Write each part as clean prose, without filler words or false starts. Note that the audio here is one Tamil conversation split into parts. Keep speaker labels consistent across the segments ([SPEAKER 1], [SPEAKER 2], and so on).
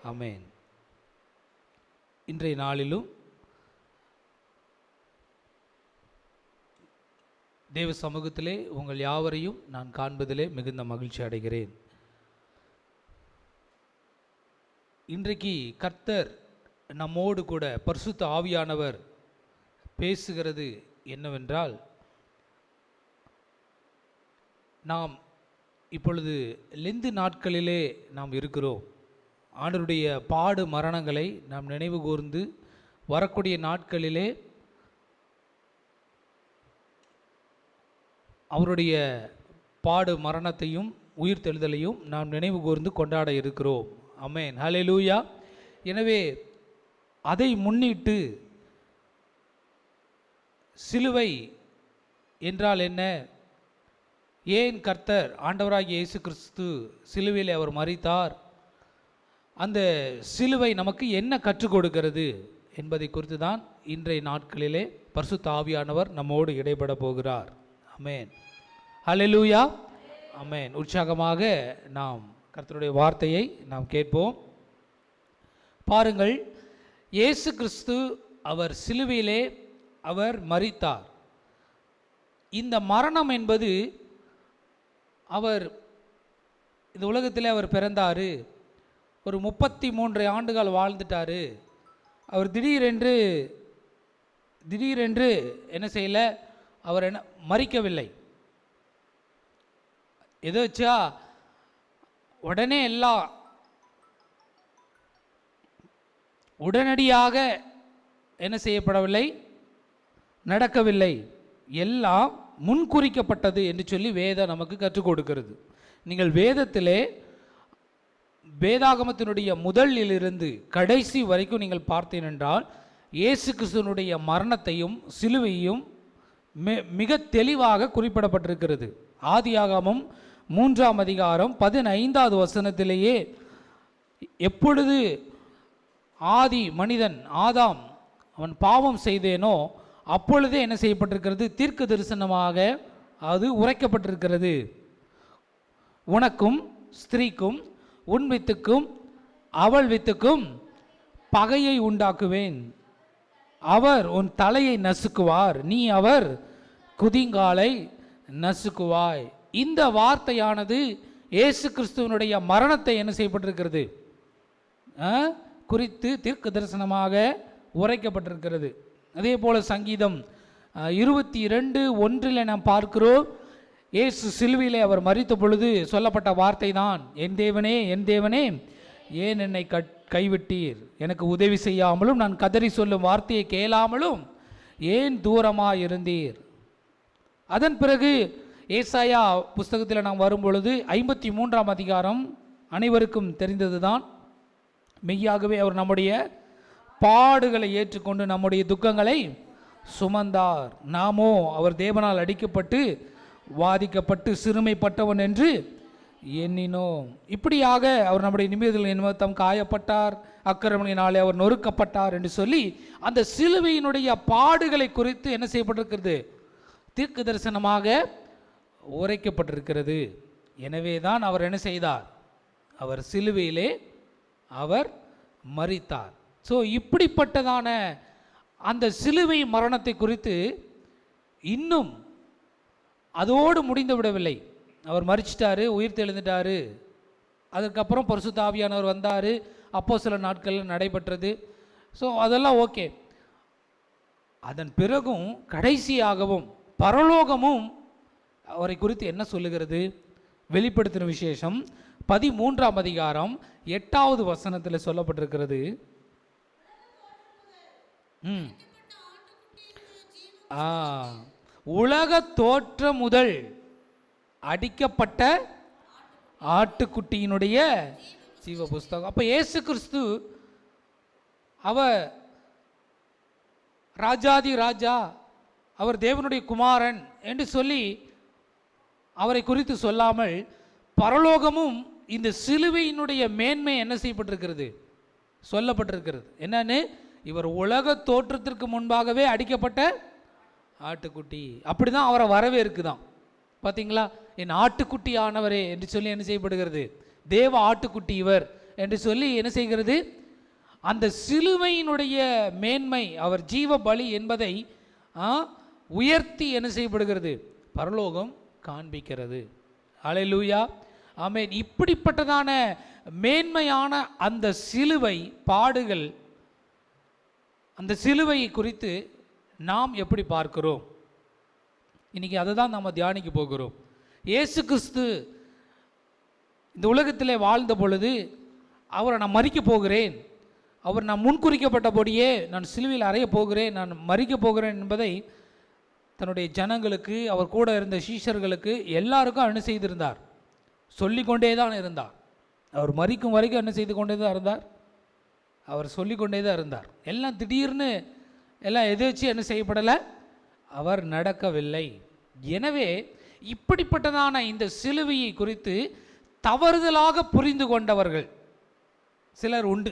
[SPEAKER 1] ஆமென். இன்றைய நாளிலும் தேவ சமூகத்திலே உங்கள் யாவரையும் நான் காண்பதிலே மிகுந்த மகிழ்ச்சி அடைகிறேன். இன்றைக்கு கர்த்தர் நம்மோடு கூட பரிசுத்த ஆவியானவர் பேசுகிறது என்னவென்றால், நாம் இப்பொழுது லெந்து நாட்களிலே நாம் இருக்கிறோம். ஆண்டவருடைய பாடு மரணங்களை நாம் நினைவு கூர்ந்து வரக்கூடிய நாட்களிலே அவருடைய பாடு மரணத்தையும் உயிர்த்தெழுதலையும் நாம் நினைவு கூர்ந்து கொண்டாட இருக்கிறோம். ஆமென், ஹல்லேலூயா. எனவே அதை முன்னிட்டு சிலுவை என்றால் என்ன, ஏன் கர்த்தர் ஆண்டவராகிய இயேசு கிறிஸ்து சிலுவையில் அவர் மரித்தார், அந்த சிலுவை நமக்கு என்ன கற்றுக் கொடுக்கிறது என்பதை குறித்து தான் இன்றைய நாட்களிலே பரிசுத்த ஆவியானவர் நம்மோடு இடைப்பட போகிறார். ஆமென், ஹல்லேலூயா. ஆமென். உற்சாகமாக நாம் கர்த்தருடைய வார்த்தையை நாம் கேட்போம். பாருங்கள், இயேசு கிறிஸ்து அவர் சிலுவையிலே அவர் மரித்தார். இந்த மரணம் என்பது, அவர் இந்த உலகத்திலே அவர் பிறந்தார், ஒரு 33 ஆண்டுகள் வாழ்ந்துட்டார். அவர் திடீரென்று என்ன செய்யல, அவர் என்ன மரிக்கவில்லை. எதாச்சா உடனே எல்லாம் உடனடியாக என்ன செய்யப்படவில்லை, நடக்கவில்லை. எல்லாம் முன்குறிக்கப்பட்டது என்று சொல்லி வேதம் நமக்கு கற்றுக் கொடுக்கிறது. நீங்கள் வேதத்திலே வேதாகமத்தினுடைய முதலிலிருந்து கடைசி வரைக்கும் நீங்கள் பார்த்தீர்கள் என்றால், இயேசு கிறிஸ்துவினுடைய மரணத்தையும் சிலுவையும் மிக தெளிவாக குறிப்பிடப்பட்டிருக்கிறது. ஆதியாகமம் 3ஆம் அதிகாரம் 15வது வசனத்திலேயே, எப்பொழுது ஆதி மனிதன் ஆதாம் அவன் பாவம் செய்தேனோ அப்பொழுதே என்ன செய்யப்பட்டிருக்கிறது, தீர்க்க தரிசனமாக அது உரைக்கப்பட்டிருக்கிறது. உனக்கும் ஸ்திரீக்கும் உன் வித்துக்கும் அவள் வித்துக்கும் பகையை உண்டாக்குவேன், அவர் உன் தலையை நசுக்குவார், நீ அவர் குதிங்காலை நசுக்குவாய். இந்த வார்த்தையானது இயேசு கிறிஸ்துவனுடைய மரணத்தை என்ன செய்யப்பட்டிருக்கிறது குறித்து தீர்க்க தரிசனமாக உரைக்கப்பட்டிருக்கிறது. அதே போல சங்கீதம் 22:1 நாம் பார்க்கிறோம், இயேசு சிலுவையிலே அவர் மரித்த பொழுது சொல்லப்பட்ட வார்த்தை தான், என் தேவனே என் தேவனே ஏன் என்னை கைவிட்டீர், எனக்கு உதவி செய்யாமலும் நான் கதறி சொல்லும் வார்த்தையை கேளாமலும் ஏன் தூரமாக இருந்தீர். அதன் பிறகு ஏசாயா புஸ்தகத்தில் நாம் வரும்பொழுது 53ஆம் அதிகாரம் அனைவருக்கும் தெரிந்தது தான், மெய்யாகவே அவர் நம்முடைய பாடுகளை ஏற்றுக்கொண்டு நம்முடைய துக்கங்களை சுமந்தார், நாமோ அவர் தேவனால் அடிக்கப்பட்டு வாதிக்கப்பட்டு சிறுமைப்பட்டவன் என்று எண்ணினோம். இப்படியாக அவர் நம்முடைய நிமிடத்தில் நிமித்தம் காயப்பட்டார், அக்கிரமங்களினாலே அவர் நொறுக்கப்பட்டார் என்று சொல்லி அந்த சிலுவையினுடைய பாடுகளை குறித்து என்ன செய்யப்பட்டிருக்கிறது, தீர்க்க தரிசனமாக உரைக்கப்பட்டிருக்கிறது. எனவே தான் அவர் என்ன செய்தார், அவர் சிலுவையிலே அவர் மரித்தார். ஸோ இப்படிப்பட்டதான அந்த சிலுவை மரணத்தை குறித்து இன்னும் அதோடு முடிந்து விடவில்லை. அவர் மரிச்சிட்டாரு, உயிர் தெழுந்துட்டாரு, அதுக்கப்புறம் பரிசுத்த ஆவியானவர் வந்தார், அப்போ சில நாட்கள் நடைபெற்றது. ஸோ அதெல்லாம் ஓகே. அதன் பிறகும் கடைசியாகவும் பரலோகமும் அவரை குறித்து என்ன சொல்லுகிறது, வெளிப்படுத்தின விசேஷம் 13ஆம் அதிகாரம் 8வது வசனத்தில் சொல்லப்பட்டிருக்கிறது. உலக தோற்றம் முதல் அடிக்கப்பட்ட ஆட்டுக்குட்டியினுடைய ஜீவ புஸ்தகம். அப்ப இயேசு கிறிஸ்து அவர் ராஜாதி ராஜா, அவர் தேவனுடைய குமாரன் என்று சொல்லி அவரை குறித்து சொல்லாமல், பரலோகமும் இந்த சிலுவையினுடைய மேன்மை என்ன செய்யப்பட்டிருக்கிறது, சொல்லப்பட்டிருக்கிறது. என்னன்னு, இவர் உலக தோற்றத்திற்கு முன்பாகவே அடிக்கப்பட்ட ஆட்டுக்குட்டி. அப்படிதான் அவரை வரவேற்குதான். பார்த்தீங்களா, என் ஆட்டுக்குட்டி ஆனவரே என்று சொல்லி என்ன செய்யப்படுகிறது, தேவ ஆட்டுக்குட்டி இவர் என்று சொல்லி என்ன செய்கிறது? அந்த சிலுவையினுடைய மேன்மை, அவர் ஜீவ பலி என்பதை உயர்த்தி என்ன செய்யப்படுகிறது? பரலோகம் காண்பிக்கிறது. அல்லேலூயா, ஆமென். இப்படிப்பட்டதான மேன்மையான அந்த சிலுவை பாடுகள், அந்த சிலுவையை குறித்து நாம் எப்படி பார்க்கிறோம்? இன்னைக்கு அதை தான் நாம் தியானிக்க போகிறோம். இயேசு கிறிஸ்து இந்த உலகத்தில் வாழ்ந்த பொழுது அவரை நான் மரிக்க போகிறேன், அவர் நான் முன்குறிக்கப்பட்டபடியே நான் சிலுவையில் அறைய போகிறேன், நான் மரிக்க போகிறேன் என்பதை தன்னுடைய ஜனங்களுக்கு, அவர் கூட இருந்த சீஷர்களுக்கு எல்லாருக்கும் என்ன செய்திருந்தார்? சொல்லிக்கொண்டே தான் இருந்தார். அவர் மரிக்கும் வரைக்கும் என்ன செய்து கொண்டே தான் இருந்தார்? அவர் சொல்லிக்கொண்டே தான் இருந்தார். எல்லாம் திடீர்னு எல்லாம் எதிர்த்து என்ன செய்யப்படலை? அவர் நடக்கவில்லை. எனவே இப்படிப்பட்டதான இந்த சிலுவையை குறித்து தவறுதலாக புரிந்து கொண்டவர்கள் சிலர் உண்டு.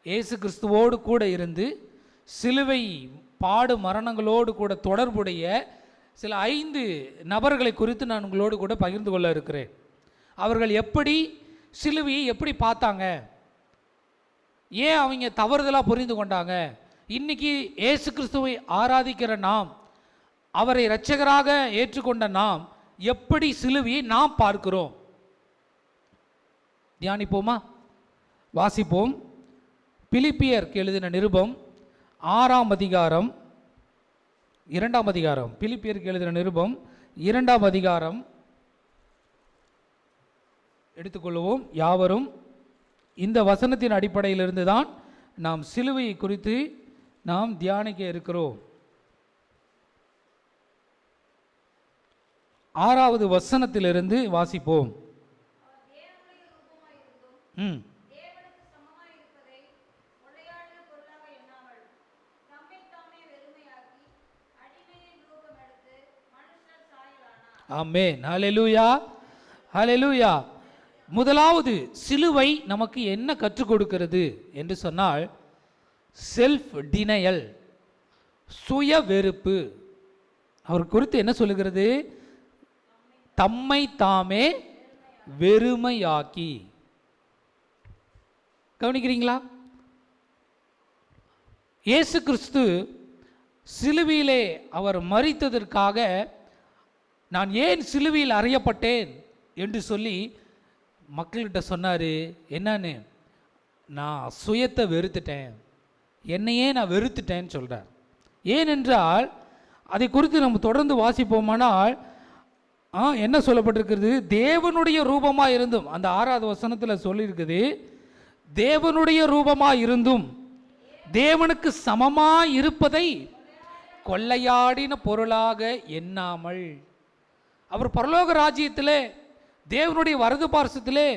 [SPEAKER 1] இயேசு கிறிஸ்துவோடு கூட இருந்து சிலுவை பாடு மரணங்களோடு கூட தொடர்புடைய சில 5 நபர்களை குறித்து நான் உங்களோடு கூட பகிர்ந்து கொள்ள இருக்கிறேன். அவர்கள் எப்படி சிலுவையை எப்படி பார்த்தாங்க, ஏன் அவங்க தவறுதலாக புரிந்து கொண்டாங்க, இன்னைக்கு இயேசு கிறிஸ்துவை ஆராதிக்கிற நாம், அவரை இரட்சகராக ஏற்றுக்கொண்ட நாம் எப்படி சிலுவையை நாம் பார்க்கிறோம்? தியானிப்போமா? வாசிப்போம். பிலிப்பியருக்கு எழுதின நிருபம் 6ஆம் அதிகாரம் 2ஆம் அதிகாரம். பிலிப்பியருக்கு எழுதின நிருபம் 2ஆம் அதிகாரம் எடுத்துக்கொள்வோம். யாவரும் இந்த வசனத்தின் அடிப்படையிலிருந்து தான் நாம் சிலுவையை குறித்து நாம் தியானிக்க இருக்கிறோம். 6வது வசனத்திலிருந்து வாசிப்போம். ஆமென். ஹல்லேலூயா, ஹல்லேலூயா. முதலாவது சிலுவை நமக்கு என்ன கற்றுக் கொடுக்கிறது என்று சொன்னால், செல்ஃப் டினையல், சுய வெறுப்பு. அவர் குறித்து என்ன சொல்லுகிறது? தம்மை தாமே வெறுமையாக்கி. கவனிக்கிறீங்களா? இயேசு கிறிஸ்து சிலுவையிலே அவர் மரித்ததற்காக நான் ஏன் சிலுவையில் அறையப்பட்டேன் என்று சொல்லி மக்கள்கிட்ட சொன்னார். என்னன்னு? நான் சுயத்தை வெறுத்துட்டேன், என்னையே நான் வெறுத்துட்டேன்னு சொல்கிறார். ஏனென்றால் அதை குறித்து நம்ம தொடர்ந்து வாசிப்போமானால் என்ன சொல்லப்பட்டிருக்கிறது? தேவனுடைய ரூபமாக இருந்தும், அந்த 6வது வசனத்தில் சொல்லியிருக்குது, தேவனுடைய ரூபமாக இருந்தும் தேவனுக்கு சமமாக இருப்பதை கொள்ளையாடின பொருளாக எண்ணாமல். அவர் பரலோக ராஜ்யத்திலே தேவனுடைய வலது பார்சத்திலே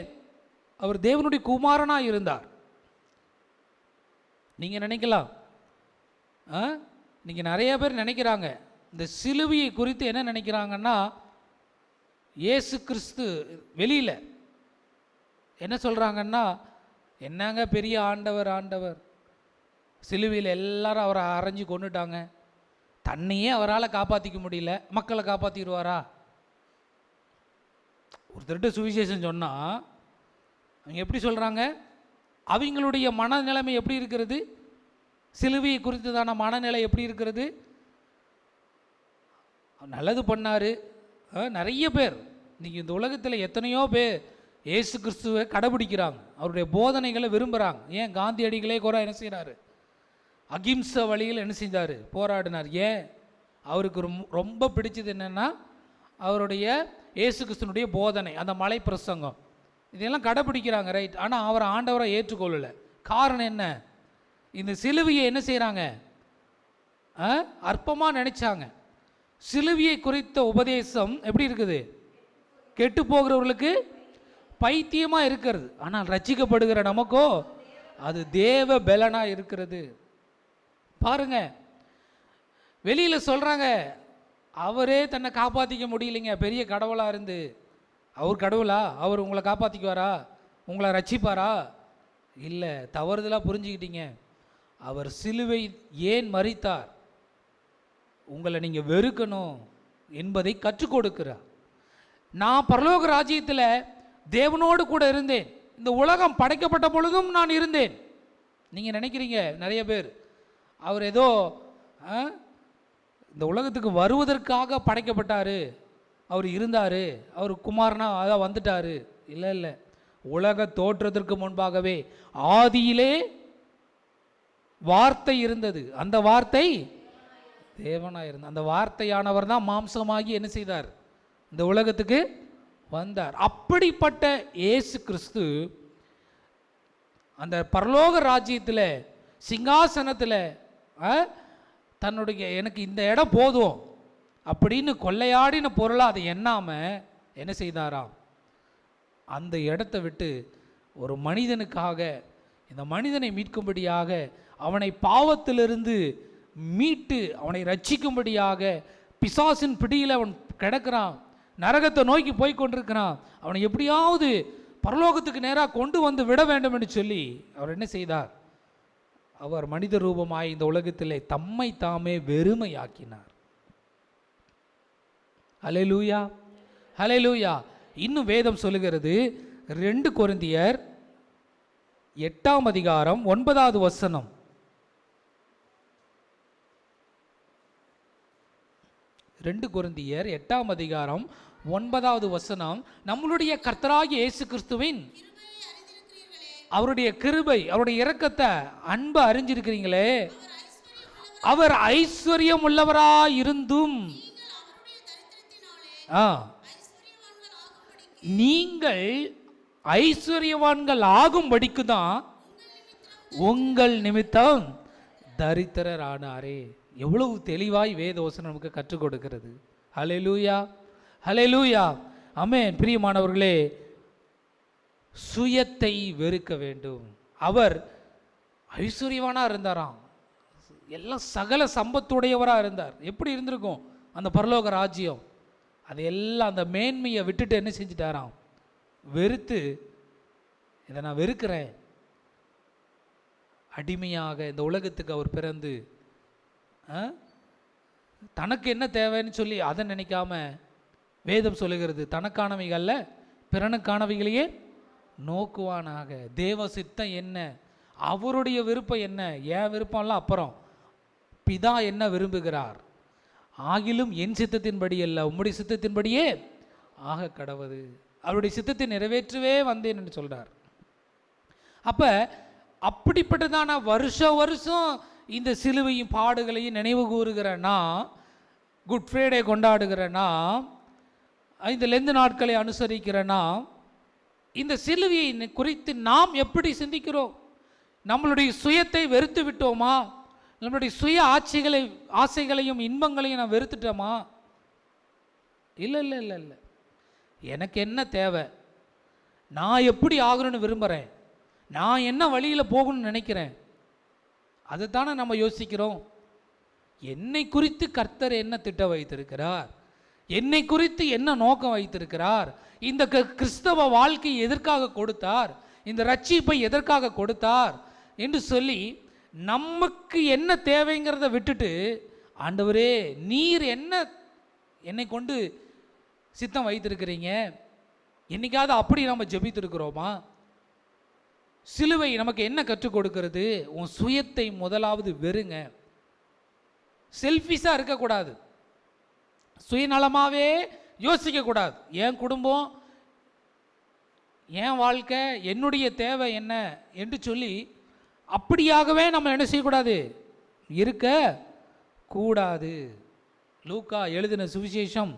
[SPEAKER 1] அவர் தேவனுடைய குமாரனாக இருந்தார். நீங்கள் நினைக்கலாம், நீங்கள் நிறைய பேர் நினைக்கிறாங்க, இந்த சிலுவையை குறித்து என்ன நினைக்கிறாங்கன்னா, இயேசு கிறிஸ்து வெளியில் என்ன சொல்கிறாங்கன்னா, என்னங்க பெரிய ஆண்டவர், ஆண்டவர் சிலுவையில் எல்லாரும் அவரை அரைஞ்சு கொண்டுட்டாங்க, தன்னையே அவரால் காப்பாற்றிக்க முடியல, மக்களை காப்பாற்றிடுவாரா? ஒருத்தர்கிட்ட சுவிசேஷம் சொன்னால் அவங்க எப்படி சொல்கிறாங்க? அவங்களுடைய மனநிலைமை எப்படி இருக்கிறது? சிலுவையை குறித்ததான மனநிலை எப்படி இருக்கிறது? நல்லது பண்ணார். நிறைய பேர் இன்றைக்கி இந்த உலகத்தில் எத்தனையோ பேர் இயேசு கிறிஸ்துவை கடைபிடிக்கிறாங்க, அவருடைய போதனைகளை விரும்புகிறாங்க. ஏன் காந்தியடிகளே கூட என்ன செய்கிறாரு? அகிம்சை வழியில் என்ன செஞ்சார்? போராடினார். ஏன்? அவருக்கு ரொம்ப பிடிச்சது என்னென்னா அவருடைய இயேசு கிறிஸ்துனுடைய போதனை, அந்த மலை பிரசங்கம், இதெல்லாம் கடைபிடிக்கிறாங்க, ரைட். ஆனால் அவர் ஆண்டவரை ஏற்றுக்கொள்ளலை. காரணம் என்ன? இந்த சிலுவையை என்ன செய்கிறாங்க? அற்பமாக நினைச்சாங்க. சிலுவையை குறித்த உபதேசம் எப்படி இருக்குது? கெட்டு போகிறவர்களுக்கு பைத்தியமாக இருக்கிறது. ஆனால் ரட்சிக்கப்படுகிற நமக்கோ அது தேவ பலனாக இருக்கிறது. பாருங்க, வெளியில் சொல்கிறாங்க அவரே தன்னை காப்பாற்றிக்க முடியலைங்க, பெரிய கடவுளாக இருந்து. அவர் கடவுளா? அவர் உங்களை காப்பாற்றிக்குவாரா? உங்களை ரட்சிப்பாரா? இல்லை, தவறுதலாக புரிஞ்சுக்கிட்டீங்க. அவர் சிலுவை ஏன் மரித்தார்? உங்களை நீங்கள் வெறுக்கணும் என்பதை கற்றுக் கொடுக்கிறார். நான் பரலோக ராஜ்யத்தில் தேவனோடு கூட இருந்தேன், இந்த உலகம் படைக்கப்பட்ட பொழுதும் நான் இருந்தேன். நீங்கள் நினைக்கிறீங்க நிறைய பேர் அவர் ஏதோ இந்த உலகத்துக்கு வருவதற்காக படைக்கப்பட்டார், அவர் இருந்தார், அவர் குமாரனா அதான் வந்துட்டார். இல்லை இல்லை, உலக தோற்றத்திற்கு முன்பாகவே ஆதியிலே வார்த்தை இருந்தது, அந்த வார்த்தை தேவனாக இருந்த அந்த வார்த்தையானவர் தான் மாம்சமாகி என்ன செய்தார், இந்த உலகத்துக்கு வந்தார். அப்படிப்பட்ட இயேசு கிறிஸ்து அந்த பரலோக ராஜ்யத்தில் சிங்காசனத்தில் தன்னுடைய எனக்கு இந்த இடம் போதும் அப்படின்னு கொள்ளையாடின பொருளாக அதை எண்ணாமல் என்ன செய்தாராம், அந்த இடத்தை விட்டு ஒரு மனிதனுக்காக, இந்த மனிதனை மீட்கும்படியாக, அவனை பாவத்திலிருந்து மீட்டு அவனை ரட்சிக்கும்படியாக, பிசாசின் பிடியில் அவன் கிடக்கிறான், நரகத்தை நோக்கி போய் கொண்டிருக்கிறான், அவனை எப்படியாவது பரலோகத்துக்கு நேராக கொண்டு வந்து விட வேண்டும் என்று சொல்லி அவர் என்ன செய்தார், அவர் மனித ரூபமாய் இந்த உலகத்திலே தம்மை தாமே வெறுமையாக்கினார். ஹல்லேலூயா, ஹல்லேலூயா. இன்னும் வேதம் சொல்லுகிறது 2 கொரிந்தியர் 8ஆம் அதிகாரம் 9வது வசனம். 2 கொரிந்தியர் 8ஆம் அதிகாரம் 9வது வசனம். நம்மளுடைய கர்த்தராகிய இயேசு கிறிஸ்துவின் அவருடைய கிருபை, அவருடைய இரக்கத்தை, அன்பை அறிஞ்சிருக்கிறீங்களே, அவர் ஐஸ்வர்யம் உள்ளவராய் இருந்தும் நீங்கள் ஐஸ்வர்யவான்கள் ஆகும்படிக்கு தான் உங்கள் நிமித்தம் தரித்திரர் ஆனாரே. எவ்வளவு தெளிவாய் வேதவசனம் நமக்கு கற்றுக் கொடுக்கிறது. ஹல்லேலூயா, ஹல்லேலூயா, ஆமென். பிரியமானவர்களே, சுயத்தை வெறுக்க வேண்டும். அவர் ஐஸ்வர்யவானாக இருந்தாராம், எல்லாம் சகல சம்பத்துடையவராக இருந்தார். எப்படி இருந்திருக்கும் அந்த பரலோக ராஜ்யம்? அதையெல்லாம் அந்த மேன்மையை விட்டுட்டு என்ன செஞ்சிட்டாராம், வெறுத்து இதை நான் வெறுக்கிறேன், அடிமையாக இந்த உலகத்துக்கு அவர் பிறந்து தனக்கு என்ன தேவைன்னு சொல்லி அதை நினைக்காம, வேதம் சொல்லுகிறது தனக்கானவைகள்ல பிறனுக்கானவைகளையே நோக்குவானாக. தேவ சித்தம் என்ன, அவருடைய விருப்பம் என்ன, என் விருப்பம்லாம் அப்புறம், பிதா என்ன விரும்புகிறார், ஆகிலும் என் சித்தத்தின்படி அல்ல உம்முடைய சித்தத்தின்படியே ஆக கடவது, அவருடைய சித்தத்தை நிறைவேற்றவே வந்தேன் என்று சொல்றார். அப்ப அப்படிப்பட்டதான வருஷம் வருஷம் இந்த சிலுவையும் பாடுகளையும் நினைவு கூறுகிறனா, குட் ஃப்ரைடே கொண்டாடுகிறனா, இந்த லெந்து நாட்களை அனுசரிக்கிறனா, இந்த சிலுவையை குறித்து நாம் எப்படி சிந்திக்கிறோம்? நம்மளுடைய சுயத்தை வெறுத்து விட்டோமா? நம்மளுடைய சுய ஆசைகளையும் இன்பங்களையும் நான் வெறுத்துட்டோமா? இல்லை இல்லை இல்லை இல்லை. எனக்கு என்ன தேவை, நான் எப்படி ஆகணும்னு விரும்புகிறேன், நான் என்ன வழியில் போகணும்னு நினைக்கிறேன், அதுதானே நம்ம யோசிக்கிறோம். என்னை குறித்து கர்த்தர் என்ன திட்டம் வைத்திருக்கிறார், என்னை குறித்து என்ன நோக்கம் வைத்திருக்கிறார், இந்த கிறிஸ்தவ வாழ்க்கையை எதற்காக கொடுத்தார், இந்த ரட்சிப்பை எதற்காக கொடுத்தார் என்று சொல்லி நமக்கு என்ன தேவைங்கிறத விட்டுட்டு, ஆண்டவரே நீர் என்ன என்னை கொண்டு சித்தம் வைத்திருக்கிறீங்க, என்னைக்காவது அப்படி நம்ம ஜெபித்திருக்கிறோமா? சிலுவை நமக்கு என்ன கற்றுக் கொடுக்கிறது? உன் சுயத்தை முதலாவது வெறுங்க. செல்ஃபிஷாக இருக்கக்கூடாது, சுயநலமாகவே யோசிக்கக்கூடாது. என் குடும்பம், என் வாழ்க்கை, என்னுடைய தேவை என்ன என்று சொல்லி அப்படியாகவே நம்ம என்ன செய்யக்கூடாது, இருக்க கூடாது. லூக்கா எழுதின சுவிசேஷம்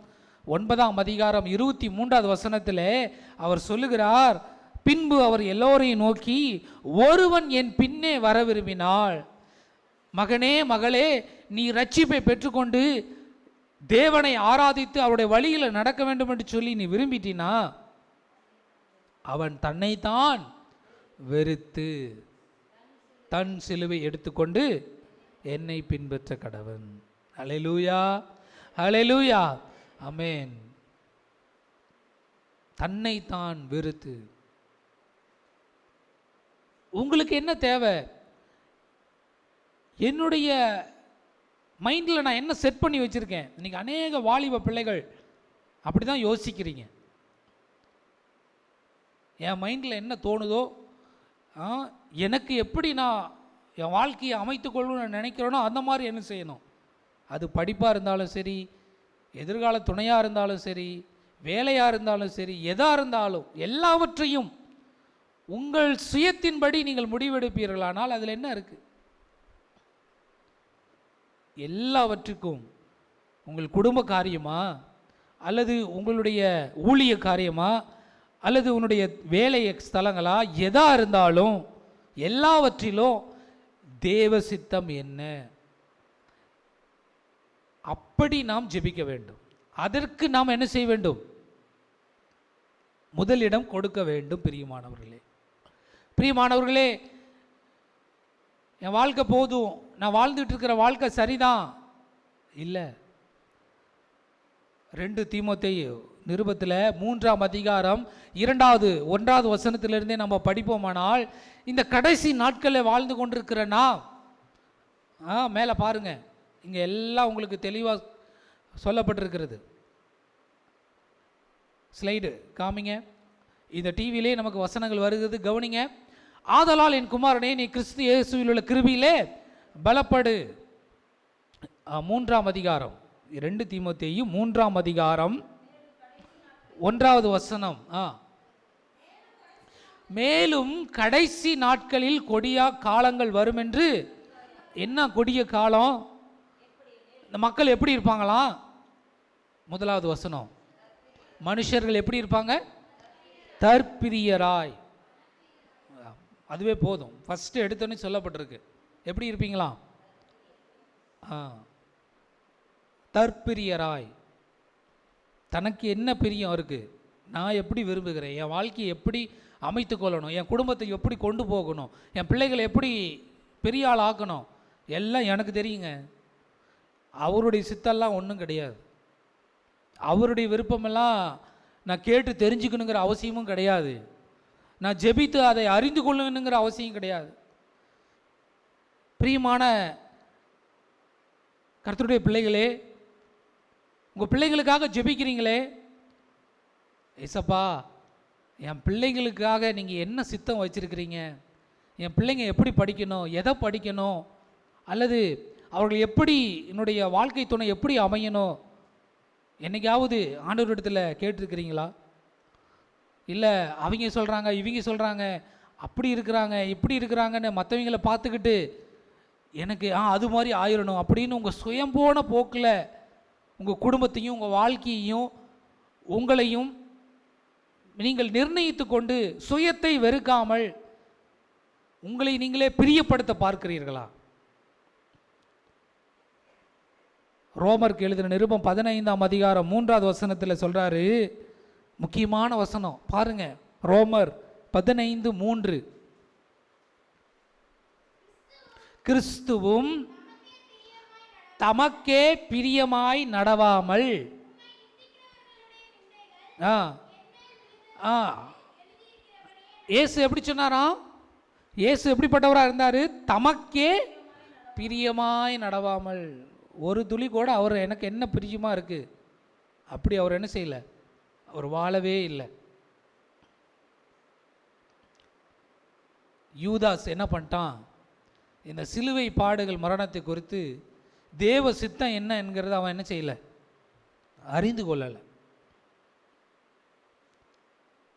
[SPEAKER 1] 9ஆம் அதிகாரம் 23வது வசனத்தில் அவர் சொல்லுகிறார், பின்பு அவர் எல்லோரையும் நோக்கி, ஒருவன் என் பின்னே வர விரும்பினால், மகனே மகளே, நீ ரட்சிப்பை பெற்றுக்கொண்டு தேவனை ஆராதித்து அவருடைய வழியில் நடக்க வேண்டும் என்று சொல்லி நீ விரும்பிட்டினா, அவன் தன்னைத்தான் வெறுத்து தன் சிலுவை எடுத்துக்கொண்டு என்னை பின்பற்ற கடவன். ஹல்லேலூயா, ஹல்லேலூயா, ஆமென். தன்னைத்தான் வெறுத்து. உங்களுக்கு என்ன தேவை? என்னுடைய மைண்டில் நான் என்ன செட் பண்ணி வச்சுருக்கேன்? இன்றைக்கி அநேக வாலிப பிள்ளைகள் அப்படி தான் யோசிக்கிறீங்க. என் மைண்டில் என்ன தோணுதோ, எனக்கு எப்படி நான் என் வாழ்க்கையை அமைத்துக்கொள்ளணும்னு நினைக்கிறேனோ அந்த மாதிரி என்ன செய்யணும். அது படிப்பாக இருந்தாலும் சரி, எதிர்கால துணையாக இருந்தாலும் சரி, வேலையாக இருந்தாலும் சரி, எதாக இருந்தாலும் எல்லாவற்றையும் உங்கள் சுயத்தின்படி நீங்கள் முடிவெடுப்பீர்களானால் அதில் என்ன இருக்குது? எல்லாவற்றுக்கும் உங்கள் குடும்ப காரியமா, அல்லது உங்களுடைய ஊழிய காரியமா, அல்லது உன்னுடைய வேலை ஸ்தலங்களா, எதாக இருந்தாலும் எல்லாவற்றிலும் தேவ சித்தம் என்ன, அப்படி நாம் ஜெபிக்க வேண்டும். அதற்கு நாம் என்ன செய்ய வேண்டும்? முதலிடம் கொடுக்க வேண்டும். பிரியமானவர்களே, என் வாழ்க்கை போதும், நான் வாழ்ந்துட்டு இருக்கிற வாழ்க்கை சரிதான் இல்லை. 2 தீமோத்தேயு நிருபத்தில் 3ஆம் அதிகாரம் 1வது வசனத்திலிருந்தே நம்ம படிப்போமானால், இந்த கடைசி நாட்களில் வாழ்ந்து கொண்டிருக்கிற நாம், மேலே பாருங்க, இங்கே எல்லாம் உங்களுக்கு தெளிவாக சொல்லப்பட்டிருக்கிறது. ஸ்லைடு காமிங்க. இந்த டிவியிலே நமக்கு வசனங்கள் வருகிறது, கவனிங்க. ஆதலால் என் குமாரனே, நீ கிறிஸ்து இயேசுவில் உள்ள கிருபையிலே பலப்படு. 3ஆம் அதிகாரம் 2 தீமோத்தேயு 3ஆம் அதிகாரம் 1வது வசனம். மேலும் கடைசி நாட்களில் கொடிய காலங்கள் வரும் என்று. என்ன கொடிய காலம்? இந்த மக்கள் எப்படி இருப்பாங்களாம்? 1வது வசனம், மனுஷர்கள் எப்படி இருப்பாங்க? தற்பிரியராய். அதுவே போதும், ஃபஸ்ட்டு எடுத்தோன்னே சொல்லப்பட்டிருக்கு. எப்படி இருப்பீங்களா? தற்பிரியராய். தனக்கு என்ன பிரியம் இருக்குது, நான் எப்படி விரும்புகிறேன், என் வாழ்க்கையை எப்படி அமைத்து கொள்ளணும், என் குடும்பத்தை எப்படி கொண்டு போகணும், என் பிள்ளைகளை எப்படி பெரிய ஆள் ஆக்கணும், எல்லாம் எனக்கு தெரியுங்க. அவருடைய சித்தெல்லாம் ஒன்றும் கிடையாது. அவருடைய விருப்பமெல்லாம் நான் கேட்டு தெரிஞ்சுக்கணுங்கிற அவசியமும் கிடையாது. நான் ஜெபித்து அதை அறிந்து கொள்ளணுங்கிற அவசியம் கிடையாது. பிரியமான கர்த்தருடைய பிள்ளைகளே, உங்கள் பிள்ளைகளுக்காக ஜெபிக்கிறீங்களே, ஏசப்பா என் பிள்ளைங்களுக்காக நீங்கள் என்ன சித்தம் வச்சுருக்கிறீங்க, என் பிள்ளைங்க எப்படி படிக்கணும், எதை படிக்கணும், அல்லது அவர்கள் எப்படி, என்னுடைய வாழ்க்கை துணை எப்படி அமையணும், என்னைக்காவது ஆண்டவரிடத்தில் கேட்டிருக்கிறீங்களா? இல்லை அவங்க சொல்கிறாங்க, இவங்க சொல்கிறாங்க, அப்படி இருக்கிறாங்க, இப்படி இருக்கிறாங்கன்னு மற்றவங்களை பார்த்துக்கிட்டு எனக்கு அது மாதிரி ஆயிடணும் அப்படின்னு உங்கள் சுயம்போன போக்கில் உங்கள் குடும்பத்தையும் உங்கள் வாழ்க்கையையும் உங்களையும் நீங்கள் நிர்ணயித்து கொண்டு சுயத்தை வெறுக்காமல் உங்களை நீங்களே பிரியப்படுத்த பார்க்கிறீர்களா? ரோமருக்கு எழுதின நிருபம் 15ஆம் அதிகாரம் 3வது வசனத்தில் சொல்கிறாரு, முக்கியமான வசனம் பாருங்க. ரோமர் 15:3, கிறிஸ்துவும் தமக்கே பிரியமாய் நடவாமல். இயேசு எப்படி சொன்னாராம்? இயேசு எப்படிப்பட்டவராக இருந்தார்? தமக்கே பிரியமாய் நடவாமல். ஒரு துளி கூட அவர் எனக்கு என்ன பிரியமாக இருக்குது அப்படி அவர் என்ன செய்யலை, அவர் வாழவே இல்லை. யூதாஸ் என்ன பண்ணிட்டான்? இந்த சிலுவை பாடுகள் மரணத்தை குறித்து தேவ சித்தம் என்ன என்கிறத அவன் என்ன செய்யலை, அறிந்து கொள்ளலை.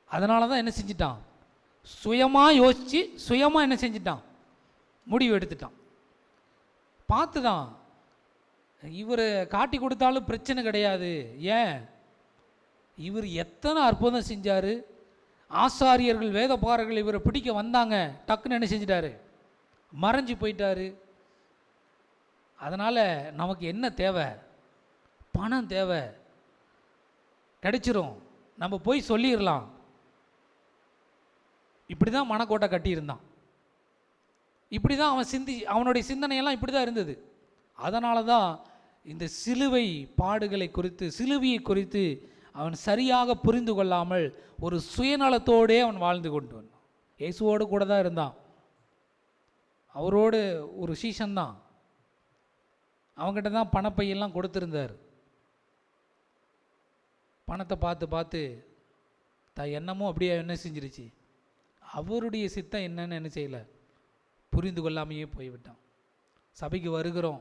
[SPEAKER 1] அதனால தான் என்ன செஞ்சிட்டான், சுயமாக யோசித்து சுயமாக என்ன செஞ்சிட்டான், முடிவு எடுத்துட்டான். பார்த்து தான் இவர் காட்டி கொடுத்தாலும் பிரச்சனை கிடையாது. ஏன்? இவர் எத்தனை அற்புதம் செஞ்சார். ஆசாரியர்கள் வேதபாரர்கள் இவரை பிடிக்க வந்தாங்க, டக்குன்னு என்ன செஞ்சிட்டாரு, மறைஞ்சு போயிட்டாரு. அதனால் நமக்கு என்ன தேவை? பணம் தேவை, கிடைச்சிரும், நம்ம போய் சொல்லிடலாம். இப்படி தான் மனக்கோட்டை கட்டியிருந்தான். இப்படி தான் அவனுடைய சிந்தனையெல்லாம் இப்படி தான் இருந்தது. அதனால தான் இந்த சிலுவை பாடுகளை குறித்து, சிலுவையை குறித்து அவன் சரியாக புரிந்து கொள்ளாமல் ஒரு சுயநலத்தோடே அவன் வாழ்ந்து கொண்டு வந்தான். இயேசுவோடு கூட தான் இருந்தான், அவரோடு ஒரு சீசன்தான், அவங்ககிட்ட தான் பணப்பையெல்லாம் கொடுத்துருந்தார். பணத்தை பார்த்து பார்த்து எண்ணமும் அப்படியே என்ன செஞ்சிருச்சு, அவருடைய சித்தம் என்னன்னு என்ன செய்யலை, புரிந்து கொள்ளாமையே போய்விட்டான். சபைக்கு வருகிறோம்,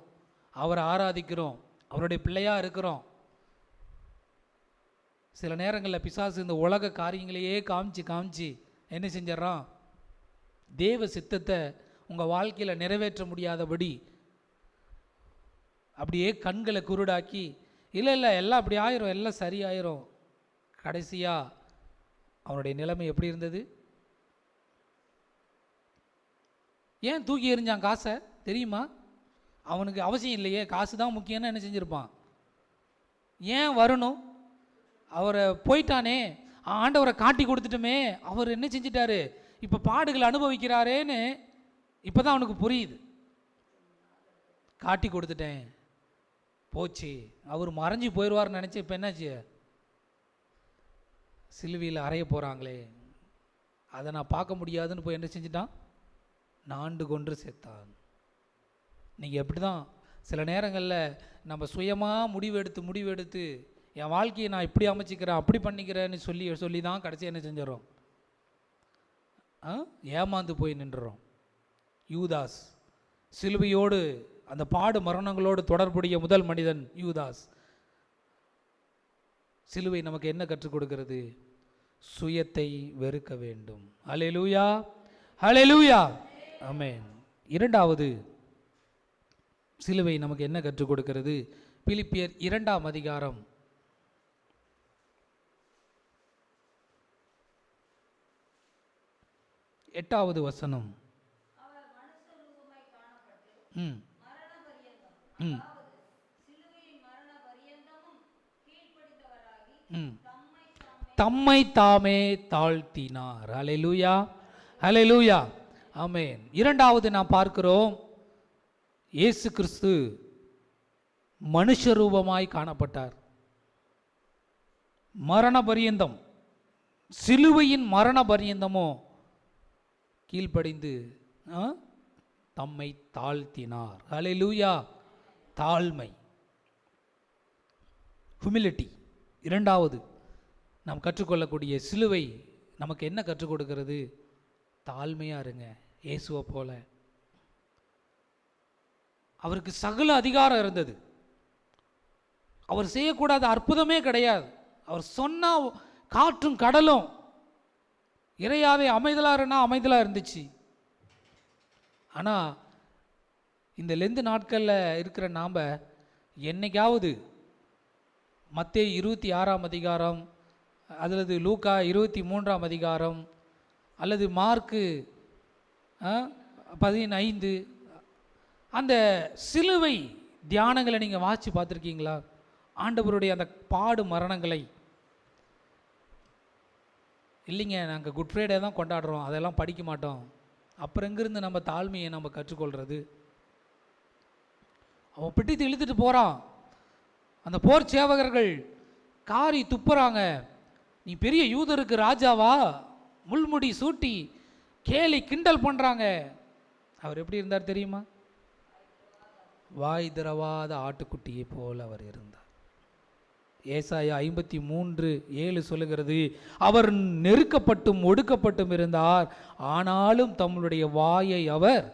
[SPEAKER 1] அவரை ஆராதிக்கிறோம், அவருடைய பிள்ளையாக இருக்கிறோம். சில நேரங்களில் பிசாசு இந்த உலக காரியங்களையே காமிச்சு என்ன செஞ்சிடறான், தேவ சித்தத்தை உங்கள் வாழ்க்கையில் நிறைவேற்ற முடியாதபடி அப்படியே கண்களை குருடாக்கி, இல்லை எல்லாம் அப்படி ஆயிரும், எல்லாம் சரியாயிரும். கடைசியாக அவனுடைய நிலைமை எப்படி இருந்தது? ஏன் தூக்கி எறிஞ்சான் காசை தெரியுமா? அவனுக்கு அவசியம் இல்லையே, காசு தான் முக்கியம்னு என்ன செஞ்சுருப்பான். ஏன் வரணும்? அவரை போயிட்டானே, ஆண்டவரை காட்டி கொடுத்துட்டுமே, அவர் என்ன செஞ்சிட்டாரு, இப்போ பாடுகளை அனுபவிக்கிறாரேன்னு இப்போ தான் அவனுக்கு புரியுது. காட்டி கொடுத்துட்டேன், போச்சு, அவர் மறைஞ்சி போயிடுவார்னு நினச்சி இப்போ என்னாச்சு, சிலுவையில் அறைய போகிறாங்களே, அதை நான் பார்க்க முடியாதுன்னு போய் என்ன செஞ்சிட்டான், நாண்டு கொன்று சேர்த்தான். நீங்கள் எப்படி தான் சில நேரங்களில் நம்ம சுயமாக முடிவெடுத்து என் வாழ்க்கையை நான் இப்படி அமைச்சிக்கிறேன் அப்படி பண்ணிக்கிறேன்னு சொல்லி தான் கடைசி என்ன செஞ்சிடறோம், ஏமாந்து போய் நின்றுறோம். யூதாஸ் சிலுவையோடு அந்த பாடு மரணங்களோடு தொடர்புடைய முதல் மனிதன் யூதாஸ். சிலுவை நமக்கு என்ன கற்றுக் கொடுக்கிறது? சுயத்தை வெறுக்க வேண்டும். ஹல்லேலூயா, ஹல்லேலூயா, ஆமென். இரண்டாவது சிலுவை நமக்கு என்ன கற்றுக் கொடுக்கிறது? பிலிப்பியர் 2ஆம் அதிகாரம் 8வது வசனம். தம்மை தாமே தாழ்த்தினார். ஹல்லேலூயா, ஹல்லேலூயா, ஆமென். இரண்டாவது நாம் பார்க்கிறோம், இயேசு கிறிஸ்து மனுஷ ரூபமாய் காணப்பட்டார். மரண பரியந்தம், சிலுவையின் மரண பரியந்தமோ கீழ்ப்படிந்து தம்மை தாழ்த்தினார். ஹல்லேலூயா, தாழ்மை, ஹியூமிலிட்டி. இரண்டாவது நாம் கற்றுக்கொள்ளக்கூடிய சிலுவை நமக்கு என்ன கற்றுக் கொடுக்கிறது? தாழ்மையாக இருங்க, இயேசுவை போல. அவருக்கு சகல அதிகாரம் இருந்தது, அவர் செய்யக்கூடாத அற்புதமே கிடையாது. அவர் சொன்னா காற்றும் கடலும் இறையாவே அமைதலாக இருந்துச்சு. ஆனால் இந்த லெந்து நாட்களில் இருக்கிற நாம் என்னைக்காவது மத்தேயு 26ஆம் அதிகாரம் அல்லது லூக்கா 23ஆம் அதிகாரம் அல்லது மார்க்கு 15 அந்த சிலுவை தியானங்களை நீங்கள் வாசித்து பார்த்துருக்கீங்களா? ஆண்டவருடைய அந்த பாடு மரணங்களை. இல்லைங்க, நாங்கள் குட் ஃப்ரைடே தான் கொண்டாடுறோம், அதெல்லாம் படிக்க மாட்டோம். அப்புறம் எங்கேருந்து நம்ம தாழ்மையை நம்ம கற்றுக்கொள்கிறது? அவன் பிடித்து இழுத்துட்டு போகிறான், அந்த போர் சேவகர்கள் காரி துப்புறாங்க, நீ பெரிய யூதருக்கு ராஜாவா, முள்முடி சூட்டி கேலி கிண்டல் பண்ணுறாங்க. அவர் எப்படி இருந்தார் தெரியுமா? வாய் திறவாத ஆட்டுக்குட்டியை போல் அவர் இருந்தார். ஏசாயா 53:7 சொல்லுகிறது, அவர் நெருக்கப்பட்டும் ஒடுக்கப்பட்டும் இருந்தார், ஆனாலும் தம்முடைய வாயை அவர்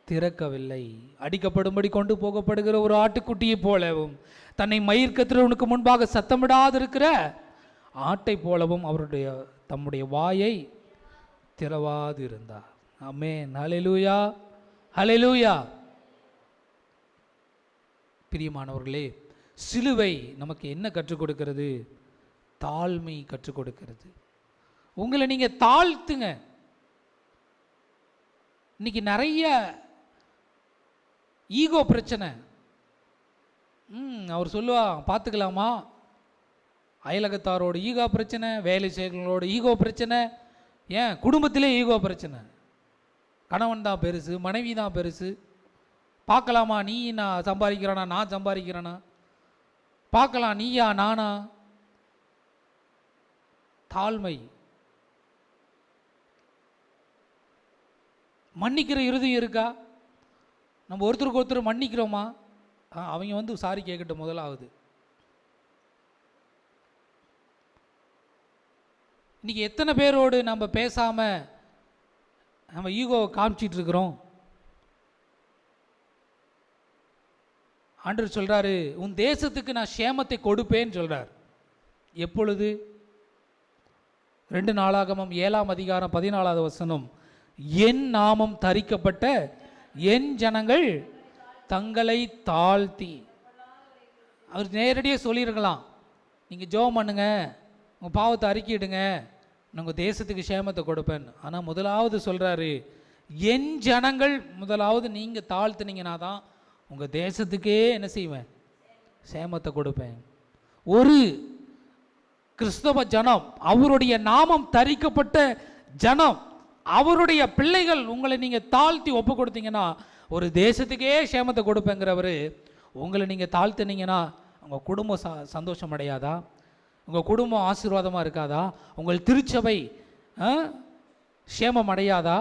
[SPEAKER 1] திறக்கவில்லை. அடிக்கப்படும்படி கொண்டு போகப்படுகிற ஒரு ஆட்டுக்குட்டியை போலவும், தன்னை மயிர்கத்திரவனுக்கு முன்பாக சத்தமிடாதிருக்கிற ஆட்டை போலவும் அவருடைய தம்முடைய வாயை திறவாது இருந்தார். ஆமென், ஹல்லேலூயா, ஹல்லேலூயா. பிரியமானவர்களே, சிலுவை நமக்கு என்ன கற்றுக் கொடுக்கிறது? தாழ்மை கற்றுக் கொடுக்கிறது. உங்களை நீங்க தாழ்த்துங்க. இன்னைக்கு நிறைய ஈகோ பிரச்சனை. அவர் சொல்லுவா, பார்த்துக்கலாமா, அயலகத்தாரோட ஈகோ பிரச்சனை, வேலை செய்கிறவங்களோட ஈகோ பிரச்சனை, ஏன் குடும்பத்திலே ஈகோ பிரச்சனை. கணவன் தான் பெருசு, மனைவி தான் பெருசு. பார்க்கலாமா, நீ நான் சம்பாதிக்கிறானா, நான் சம்பாதிக்கிறேனா, பார்க்கலாம் நீயா நானா. தாழ்மை. மன்னிக்கிற இறுதியும் இருக்கா? நம்ம ஒருத்தருக்கு ஒருத்தர் மன்னிக்கிறோமா? அவங்க வந்து சாரி கேட்கட்டும் முதலாவது. இன்றைக்கி எத்தனை பேரோடு நம்ம பேசாமல் நம்ம ஈகோவை காமிச்சிட்டு இருக்கிறோம். ஆண்டவர் சொல்கிறாரு, உன் தேசத்துக்கு நான் சேமத்தை கொடுப்பேன்னு சொல்கிறார். எப்பொழுது? 2 நாளாகமம் 7ஆம் அதிகாரம் 14வது வசனம், என் நாமம் தரிக்கப்பட்ட என் ஜனங்கள் தங்களை தாழ்த்தி. அவர் நேரடியாக சொல்லியிருக்கலாம், நீங்கள் ஜெபம் பண்ணுங்க, உங்கள் பாவத்தை அறிக்கையிடுங்க, உங்கள் தேசத்துக்கு சேமத்தை கொடுப்பேன். ஆனால் முதலாவது சொல்கிறாரு, என் ஜனங்கள். முதலாவது நீங்கள் தாழ்த்துனீங்கன்னா தான் உங்கள் தேசத்துக்கே என்ன செய்வேன்? சேமத்தை கொடுப்பேன். ஒரு கிறிஸ்தவ ஜனம், அவருடைய நாமம் தரிக்கப்பட்ட ஜனம், அவருடைய பிள்ளைகள் உங்களை நீங்கள் தாழ்த்தி ஒப்பு கொடுத்தீங்கன்னா ஒரு தேசத்துக்கே சேமத்தை கொடுப்பேங்கிறவர், உங்களை நீங்கள் தாழ்த்துனீங்கன்னா உங்கள் குடும்பம் சந்தோஷம் அடையாதா? உங்கள் குடும்பம் ஆசீர்வாதமாக இருக்காதா? உங்கள் திருச்சபை சேமம் அடையாதா?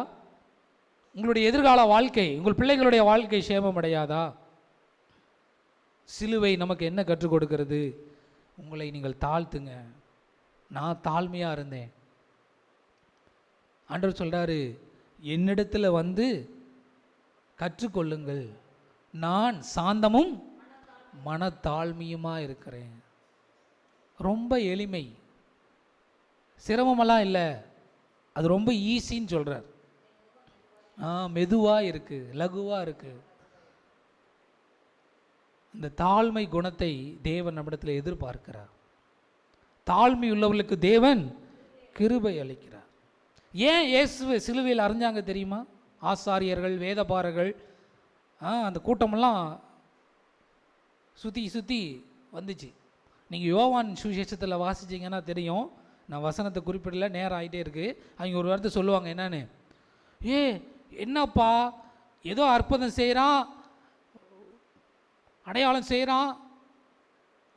[SPEAKER 1] உங்களுடைய எதிர்கால வாழ்க்கை, உங்கள் பிள்ளைகளுடைய வாழ்க்கை சேமம் அடையாதா? சிலுவை நமக்கு என்ன கற்றுக் கொடுக்கிறது? உங்களை நீங்கள் தாழ்த்துங்க. நான் தாழ்மையாக இருந்தேன். ஆண்டவர் சொல்கிறாரு, என்னிடத்தில் வந்து கற்றுக்கொள்ளுங்கள், நான் சாந்தமும் மனத்தாழ்மையுமாக இருக்கிறேன். ரொம்ப எளிமை, சிரமமெல்லாம் இல்லை, அது ரொம்ப ஈஸின்னு சொல்கிறார். மெதுவாக இருக்குது, லகுவாக இருக்குது. இந்த தாழ்மை குணத்தை தேவன் நம்மிடத்தில் எதிர்பார்க்கிறார். தாழ்மை உள்ளவர்களுக்கு தேவன் கிருபை அளிக்கிறார். ஏன் இயேசுவை சிலுவையில் அறைஞ்சாங்க தெரியுமா? ஆசாரியர்கள், வேதபாரர்கள், அந்த கூட்டமெல்லாம் சுற்றி சுற்றி வந்துச்சு. நீங்கள் யோவான் சுவிசேஷத்தில் வாசிச்சிங்கன்னா தெரியும். நான் வசனத்தை குறிப்பிடல, நேரம் ஆகிட்டே இருக்குது. அவங்க ஒரு வார்த்தை சொல்லுவாங்க, என்னன்னு, என்னப்பா ஏதோ அற்புதம் செய்கிறான், அடையாளம் செய்கிறான்,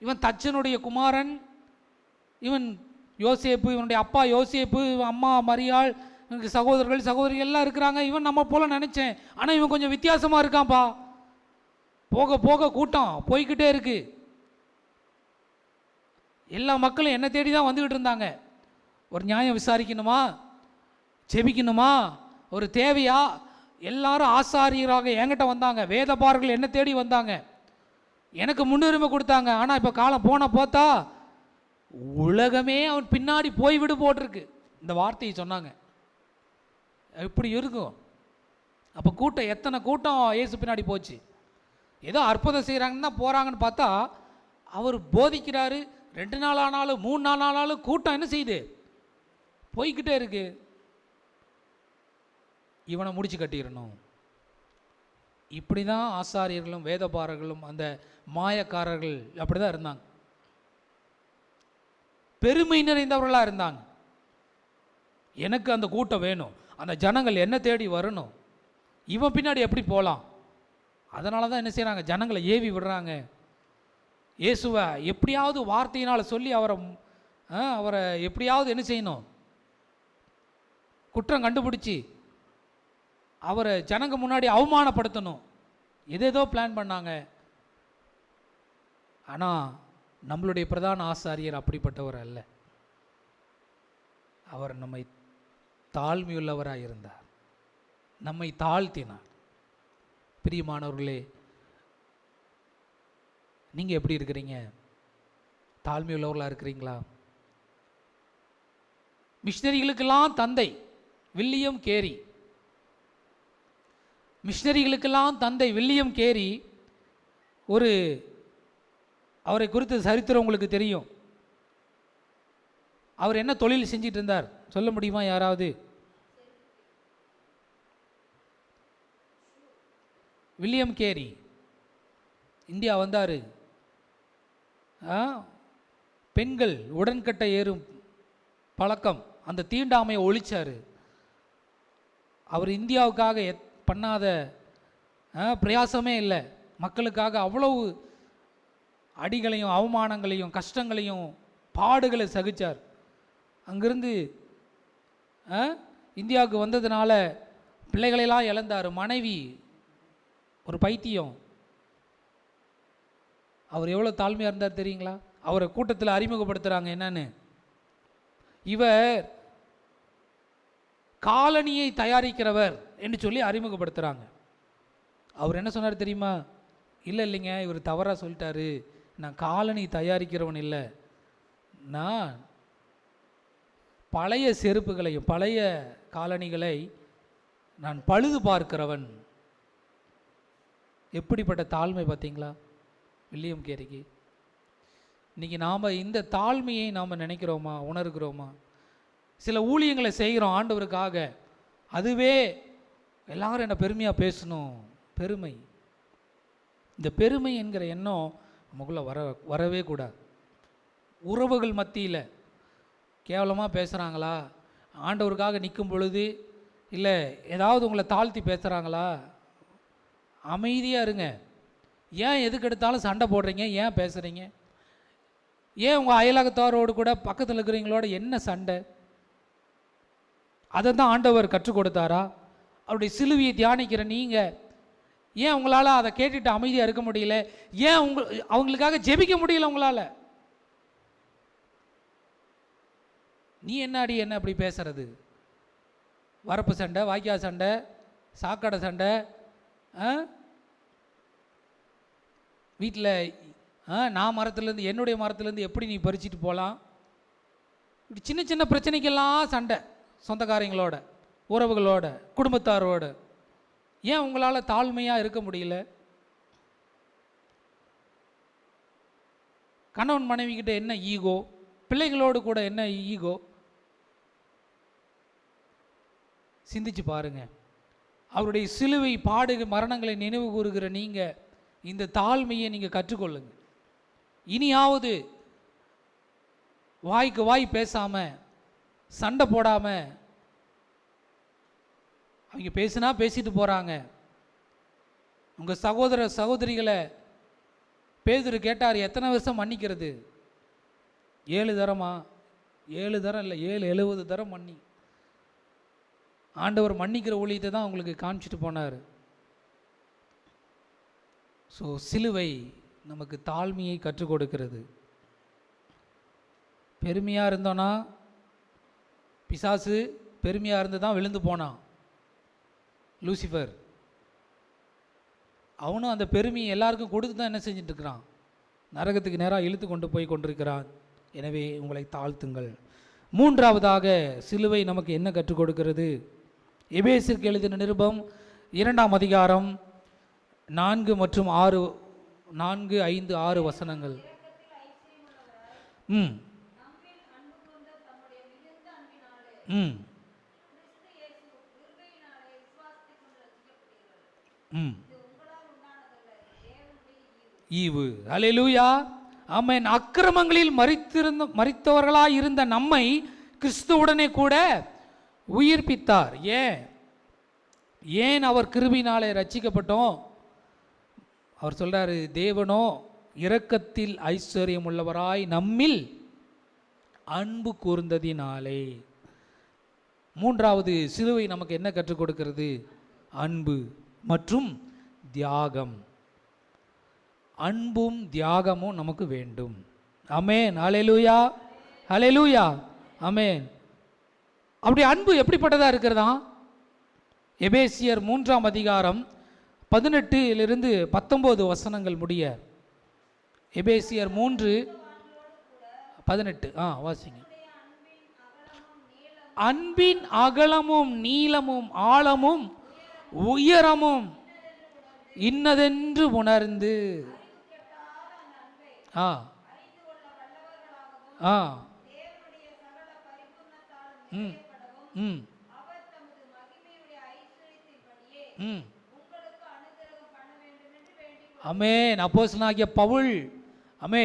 [SPEAKER 1] இவன் தச்சனுடைய குமாரன், இவன் யோசேப்பு, இவனுடைய அப்பா யோசேப்பு, அம்மா மரியாள், இவனுக்கு சகோதரர்கள் சகோதரிகள் எல்லாம் இருக்கிறாங்க, இவன் நம்ம போல நினச்சேன், ஆனால் இவன் கொஞ்சம் வித்தியாசமாக இருக்கான்ப்பா. போக போக கூட்டம் போய்கிட்டே இருக்கு. எல்லா மக்களும் என்ன தேடி தான் வந்துக்கிட்டு இருந்தாங்க. ஒரு நியாயம் விசாரிக்கணுமா, செபிக்கணுமா, ஒரு தேவையா, எல்லாரும் ஆசாரியராக என்கிட்ட வந்தாங்க. வேதபாரர்கள் என்ன தேடி வந்தாங்க, எனக்கு முன்னுரிமை கொடுத்தாங்க. ஆனால் இப்போ காலம் போன பார்த்தா உலகமே அவன் பின்னாடி போய்விடு போட்டிருக்கு. இந்த வார்த்தையை சொன்னாங்க. எப்படி இருக்கும்? அப்போ கூட்டம், எத்தனை கூட்டம் இயேசு பின்னாடி போச்சு. ஏதோ அற்புதம் செய்கிறாங்கன்னு தான் போகிறாங்கன்னு பார்த்தா, அவர் போதிக்கிறாரு. 2 நாள் ஆனாலும் 3 நாள் ஆனாலும் கூட்டம் என்ன செய்யுது? போய்கிட்டே இருக்கு. இவனை முடிச்சு கட்டிடணும். இப்படி தான் ஆசாரியர்களும் வேதபாரர்களும் அந்த மாயக்காரர்கள் அப்படி தான் இருந்தாங்க. பெருமை நிறைந்தவர்களாக இருந்தாங்க. எனக்கு அந்த கூட்டம் வேணும், அந்த ஜனங்கள் என்ன தேடி வரணும், இவன் பின்னாடி எப்படி போகலாம். அதனால தான் என்ன செய்கிறாங்க, ஜனங்களை ஏவி விடுறாங்க. இயேசுவை எப்படியாவது வார்த்தையினால் சொல்லி அவரை எப்படியாவது என்ன செய்யணும், குற்றம் கண்டுபிடிச்சி அவரை ஜனங்க முன்னாடி அவமானப்படுத்தணும். எதேதோ பிளான் பண்ணாங்க. ஆனால் நம்மளுடைய பிரதான ஆசாரியர் அப்படிப்பட்டவர் அல்ல. அவர் நம்மை தாழ்மையுள்ளவராக இருந்தார், நம்மை தாழ்த்தினார். பிரியமானவர்களே, நீங்கள் எப்படி இருக்கிறீங்க? தாழ்மையுள்ளவர்களாக இருக்கிறீங்களா? மிஷினரிகளுக்கெல்லாம் தந்தை வில்லியம் கேரி, மிஷினரிகளுக்கெல்லாம் தந்தை வில்லியம் கேரி, அவரை குறித்த சரித்திரம் உங்களுக்கு தெரியும். அவர் என்ன தொழில் செஞ்சிட்டு இருந்தார் சொல்ல முடியுமா யாராவது? வில்லியம் கேரி இந்தியா வந்தார். பெண்கள் உடன்கட்டை ஏறும் பழக்கம், அந்த தீண்டாமையை ஒழிச்சார். அவர் இந்தியாவுக்காக பண்ணாத பிரயாசமே இல்லை. மக்களுக்காக அவ்வளவு அடிகளையும் அவமானங்களையும் கஷ்டங்களையும் பாடுகளை சகிச்சார். அங்கிருந்து இந்தியாவுக்கு வந்ததுனால பிள்ளைகளெல்லாம் இழந்தார். மனைவி ஒரு பைத்தியம். அவர் எவ்வளோ தாழ்மையாக இருந்தார் தெரியுங்களா? அவரை கூட்டத்தில் அறிமுகப்படுத்துகிறாங்க. என்னன்னு, இவர் காலணியை தயாரிக்கிறவர் என்று சொல்லி அறிமுகப்படுத்துகிறாங்க. அவர் என்ன சொன்னார் தெரியுமா? இல்லைங்க, இவர் தவறாக சொல்லிட்டாரு. நான் காலணி தயாரிக்கிறவன் இல்லை, நான் பழைய செருப்புகளையும் பழைய காலணிகளை நான் பழுது பார்க்கிறவன். எப்படிப்பட்ட தாழ்மை பார்த்தீங்களா வில்லியம் கேரிக்கு. இன்றைக்கி நாம் இந்த தாழ்மையை நாம் நினைக்கிறோமா, உணர்கிறோமா? சில ஊழியங்களை செய்கிறோம் ஆண்டவருக்காக, அதுவே எல்லாரும் என்னை பெருமையாக பேசணும். பெருமை, இந்த பெருமை என்கிற எண்ணம் நமக்குள்ளே வரவே கூடாது. உறவுகள் மத்தியில் கேவலமாக பேசுகிறாங்களா, ஆண்டவருக்காக நிற்கும் பொழுது இல்லை ஏதாவது உங்களை தாழ்த்தி பேசுகிறாங்களா, அமைதியாக இருங்க. ஏன் எதுக்கு எடுத்தாலும் சண்டை போடுறீங்க? ஏன் பேசுகிறீங்க? ஏன் உங்கள் அயலகத்தாரோடு கூட பக்கத்தில் இருக்கிறவங்களோட என்ன சண்டை? அதை தான் ஆண்டவர் கற்றுக் கொடுத்தாரா? அவருடைய சிலுவையை தியானிக்கிற நீங்கள் ஏன் உங்களால் அதை கேட்டுட்டு அமைதியாக இருக்க முடியல? ஏன் அவங்களுக்காக ஜெபிக்க முடியல உங்களால்? நீ என்னாடி என்ன அப்படி பேசுறது? வரப்பு சண்டை, வாய்க்கா சண்டை, சாக்கடை சண்டை, வீட்டில் நான் மரத்துலேருந்து என்னுடைய மரத்துலேருந்து எப்படி நீ பறிச்சிட்டு போகலாம்? இப்படி சின்ன சின்ன பிரச்சனைக்கெல்லாம் சண்டை, சொந்தக்காரங்களோட, உறவுகளோட, குடும்பத்தாரோட. ஏன் உங்களால் தாழ்மையாக இருக்க முடியல? கணவன் மனைவிக்கிட்ட என்ன ஈகோ, பிள்ளைகளோடு கூட என்ன ஈகோ? சிந்திச்சு பாருங்க. அவருடைய சிலுவை பாடு மரணங்களை நினைவு கூறுகிற நீங்கள் இந்த தாழ்மையை நீங்கள் கற்றுக்கொள்ளுங்க. இனியாவது வாய்க்கு வாய் பேசாமல், சண்டை போடாமல். அவங்க பேசினா பேசிட்டு போகிறாங்க. உங்கள் சகோதர சகோதரிகளை பேதுரு கேட்டார், எத்தனை வருஷம் மன்னிக்கிறது? 7 தரமா? 7 தரம் இல்லை, 70 தரம் மன்னி. ஆண்டவர் மன்னிக்கிற ஊழியத்தை தான் உங்களுக்கு காமிச்சிட்டு போனார். ஸோ சிலுவை நமக்கு தாழ்மையை கற்றுக் கொடுக்கிறது. பெருமையாக இருந்தோன்னா, பிசாசு பெருமையாக இருந்து தான் விழுந்து போனான். லூசிஃபர் அவனும் அந்த பெருமையை எல்லாருக்கும் கொடுத்து தான் என்ன செஞ்சுட்டு இருக்கிறான்? நரகத்துக்கு நேராக இழுத்து கொண்டு போய் கொண்டிருக்கிறான். எனவே உங்களை தாழ்த்துங்கள். மூன்றாவதாக சிலுவை நமக்கு என்ன கற்றுக் கொடுக்கிறது? எபேசியருக்கு எழுதின நிருபம் 2ஆம் அதிகாரம் 4 மற்றும் 6, 4, 5, 6 வசனங்கள். ம் ம் ம் ஈவு. அல்லேலூயா, ஆமென். அக்கிரமங்களில் மரித்தவர்களாய் இருந்த நம்மை கிறிஸ்துவுடனே கூட உயிர்ப்பித்தார். ஏன் அவர் கிருபையினாலே ரட்சிக்கப்பட்டோம்? அவர் சொல்றாரு, தேவனோ இரக்கத்தில் ஐஸ்வர்யம் உள்ளவராய் நம்மில் அன்பு கூர்ந்ததினாலே. மூன்றாவது, சிலுவை நமக்கு என்ன கற்றுக் கொடுக்கிறது? அன்பு மற்றும் தியாகம். அன்பும் தியாகமும் நமக்கு வேண்டும். ஆமென். அல்லேலூயா, அல்லேலூயா, ஆமென். அப்படி அன்பு எப்படிப்பட்டதாக இருக்கிறதா? எபேசியர் 3ஆம் அதிகாரம் 18 19 வசனங்கள் முடிய. எபேசியர் 3:18 வாசிங்க. அன்பின் அகலமும் நீளமும் ஆழமும் உயரமும் இன்னதென்று உணர்ந்து ஆமென். அப்போஸ்தலனாகிய பவுல்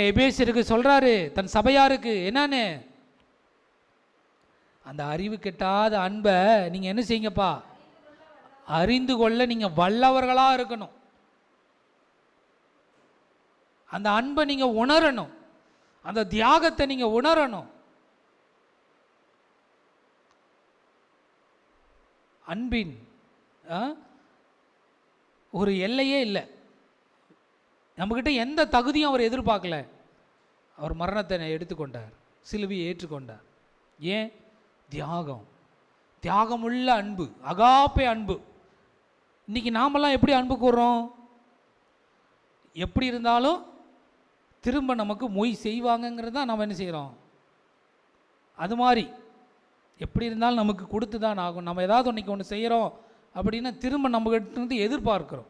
[SPEAKER 1] எபேசியருக்கு சொல்றாரு, தன் சபையாருக்கு என்னன்னு, அந்த அறிவு கெட்டாத அன்பை நீங்க என்ன செய்யுங்கப்பா? அறிந்து கொள்ள நீங்க வல்லவர்களா இருக்கணும். அந்த அன்பை நீங்க உணரணும், அந்த தியாகத்தை நீங்க உணரணும். அன்பின் ஒரு எல்லையே இல்லை. நம்மக்கிட்ட எந்த தகுதியும் அவர் எதிர்பார்க்கல. அவர் மரணத்தை எடுத்துக்கொண்டார், சிலுவையை ஏற்றுக்கொண்டார். ஏன்? தியாகம், தியாகமுள்ள அன்பு, அகாப்பே அன்பு. இன்னைக்கு நாமெல்லாம் எப்படி அன்பு கூறுறோம்? எப்படி இருந்தாலும் திரும்ப நமக்கு மொய் செய்வாங்கங்கிறது தான் நம்ம என்ன செய்கிறோம். அது மாதிரி எப்படி இருந்தாலும் நமக்கு கொடுத்து தான் ஆகும். நம்ம ஏதாவது இன்னைக்கு ஒன்று செய்கிறோம் அப்படின்னா திரும்ப நம்மகிட்ட இருந்து எதிர்பார்க்குறோம்.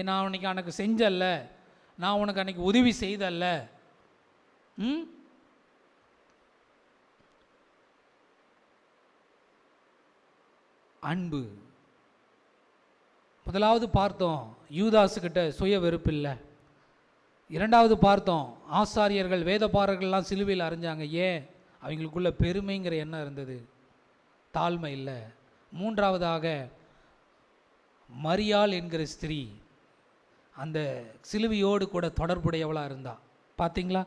[SPEAKER 1] நான் உனக்கு அன்னைக்கு செஞ்சல்ல, நான் உனக்கு அன்னைக்கு உதவி செய்தல்ல. அன்பு முதலாவது பார்த்தோம், யூதாசுக்கிட்ட சுய வெறுப்பு இல்லை. இரண்டாவது பார்த்தோம், ஆசாரியர்கள் வேதபாரர்கள்லாம் சிலுவையில் அறைஞ்சாங்க. ஏன்? அவங்களுக்குள்ள பெருமைங்கிற எண்ணம் இருந்தது, தாழ்மை இல்லை. மூன்றாவதாக மரியாள் என்கிற ஸ்திரீ அந்த சிலுவையோடு கூட தொடர்புடையவளாக இருந்தா. பார்த்தீங்களா?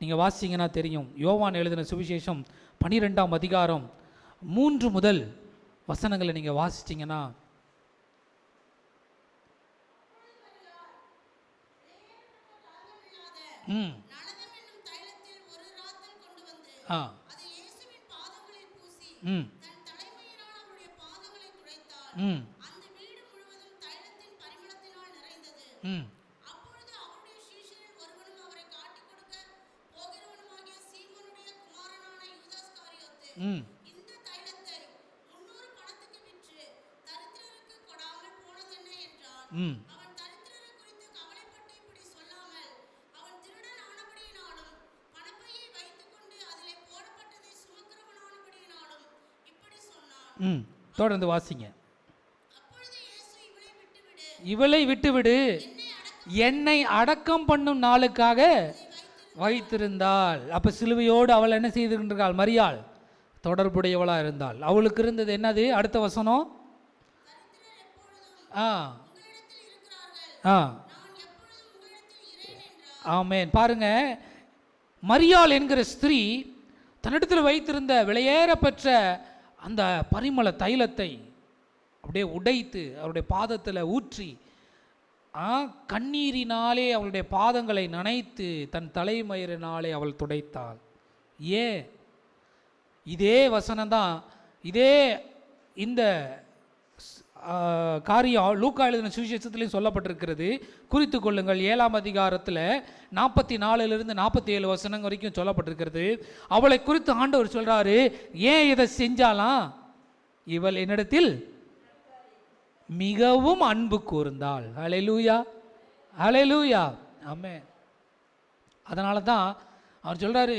[SPEAKER 1] நீங்கள் வாசிங்கன்னா தெரியும். யோவான் எழுதின சுவிசேஷம் 12ஆம் அதிகாரம் 3 முதல் வசனங்களை நீங்கள் வாசிச்சிங்கன்னா, தொடர்ந்து வாசிங்க. இவளை விட்டுவிடு, என்னை அடக்கம் பண்ணும் நாளுக்காக வைத்திருந்தாள். அப்ப சிலுவையோடு அவள் என்ன செய்திருக்கிறாள்? மரியாள் தொடர்புடையவளா இருந்தாள். அவளுக்கு இருந்தது என்னது? அடுத்த வசனம். ஆமென். பாருங்க, மரியாள் என்கிற ஸ்திரீ தன்னிடத்தில் வைத்திருந்த விலையேற பெற்ற அந்த பரிமள தைலத்தை அப்படியே உடைத்து அவருடைய பாதத்தில் ஊற்றி கண்ணீரினாலே அவளுடைய பாதங்களை நனைத்து தன் தலைமயிரினாலே அவள் துடைத்தாள். ஏன்? இதே வசனம்தான், இதே இந்த காரியம் லூக்கா எழுதின சுவிசேஷத்திலையும் சொல்லப்பட்டிருக்கிறது. குறித்து கொள்ளுங்கள். 7ஆம் அதிகாரத்தில் 44 47 வசனம் வரைக்கும் சொல்லப்பட்டிருக்கிறது. அவளை குறித்து ஆண்டவர் சொல்றாரு, ஏன் இதை செஞ்சாலாம்? இவள் என்னிடத்தில் மிகவும் அன்பு கூர்ந்தாள். ஹல்லேலூயா, ஹல்லேலூயா, ஆமென். அதனால தான் அவர் சொல்றாரு,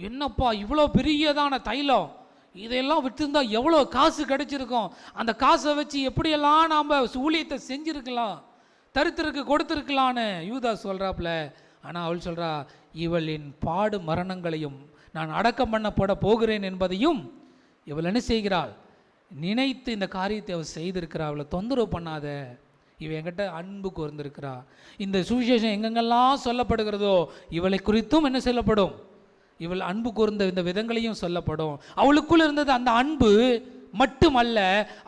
[SPEAKER 1] என்னப்பா இவ்வளோ பெரியதான தைலம், இதையெல்லாம் விட்டுருந்தா எவ்வளோ காசு கிடைச்சிருக்கும், அந்த காசை வச்சு எப்படியெல்லாம் நாம் ஊழியத்தை செஞ்சுருக்கலாம், தரித்திற்கு கொடுத்துருக்கலான்னு யூதா சொல்கிறாப்புல. ஆனால் அவள் சொல்கிறா, இவளின் பாடு மரணங்களையும் நான் அடக்கம் பண்ணப்பட போகிறேன் என்பதையும் இவள் என்ன செய்கிறாள்? நினைத்து இந்த காரியத்தை அவள் செய்திருக்கிறா. அவளை தொந்தரவு பண்ணாத, இவள் என்கிட்ட அன்பு கூர்ந்திருக்கிறா. இந்த சுவிசேஷம் எங்கெங்கெல்லாம் சொல்லப்படுகிறதோ இவளை குறித்தும் என்ன சொல்லப்படும்? இவள் அன்பு கூர்ந்த இந்த விதங்களையும் சொல்லப்படும். அவளுக்குள் இருந்தது அந்த அன்பு மட்டுமல்ல,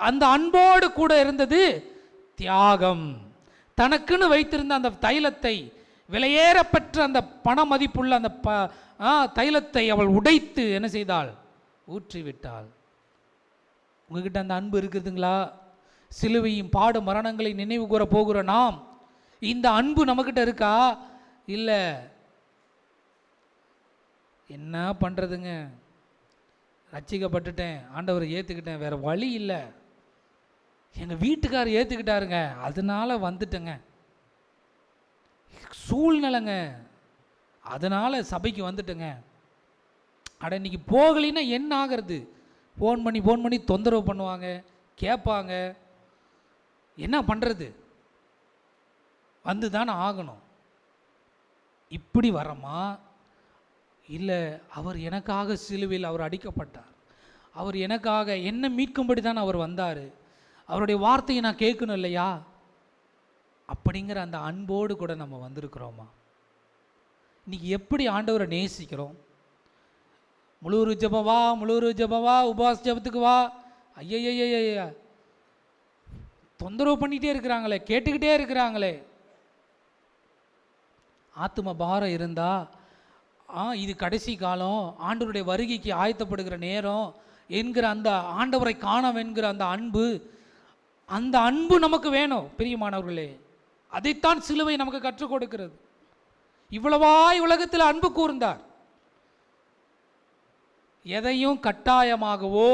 [SPEAKER 1] அந்த அன்போடு கூட இருந்தது தியாகம். தனக்குன்னு வைத்திருந்த அந்த தைலத்தை, விலையேறப்பெற்ற அந்த பண மதிப்புள்ள அந்த தைலத்தை அவள் உடைத்து என்ன செய்தாள்? ஊற்றிவிட்டாள். உங்ககிட்ட அந்த அன்பு இருக்குதுங்களா? சிலுவையும் பாடு மரணங்களை நினைவு கூற போகிற நாம் இந்த அன்பு நம்மக்கிட்ட இருக்கா? இல்லை. என்ன பண்ணுறதுங்க, ரட்சிக்கப்பட்டுட்டேன், ஆண்டவரை ஏற்றுக்கிட்டேன், வேறு வழி இல்லை, எங்கள் வீட்டுக்காரர் ஏற்றுக்கிட்டாருங்க, அதனால வந்துட்டேங்க, சூழ்நிலைங்க, அதனால் சபைக்கு வந்துட்டேங்க. அட இன்னைக்கு போகலின்னா என்ன ஆகிறது? ஃபோன் பண்ணி தொந்தரவு பண்ணுவாங்க, கேட்பாங்க, என்ன பண்ணுறது? வந்து தானே ஆகணும். இப்படி வரமா? இல்லை, அவர் எனக்காக சிலுவையில் அவர் அடிக்கப்பட்டார், அவர் எனக்காக என்ன மீட்கும்படி தான் அவர் வந்தார், அவருடைய வார்த்தையை நான் கேட்கணும் இல்லையா? அப்படிங்கிற அந்த அன்போடு கூட நம்ம வந்திருக்கிறோமா? இன்னைக்கு எப்படி ஆண்டவரை நேசிக்கிறோம்? முழுவரு ஜபம் வா, உபவாச ஜபத்துக்கு வா, ஐயய்யா தொந்தரவு பண்ணிகிட்டே இருக்கிறாங்களே, கேட்டுக்கிட்டே இருக்கிறாங்களே. ஆத்தும பாரம் இருந்தால் இது கடைசி காலம், ஆண்டவருடைய வருகைக்கு ஆயத்தப்படுகிற நேரம் என்கிற அந்த ஆண்டவரை காண என்கிற அந்த அன்பு நமக்கு வேணும் பிரியமானவர்களே. அதைத்தான் சிலுவை நமக்கு கற்றுக் கொடுக்கிறது. இவ்வளவாய் உலகத்தில் அன்பு கூர்ந்தார். எதையும் கட்டாயமாகவோ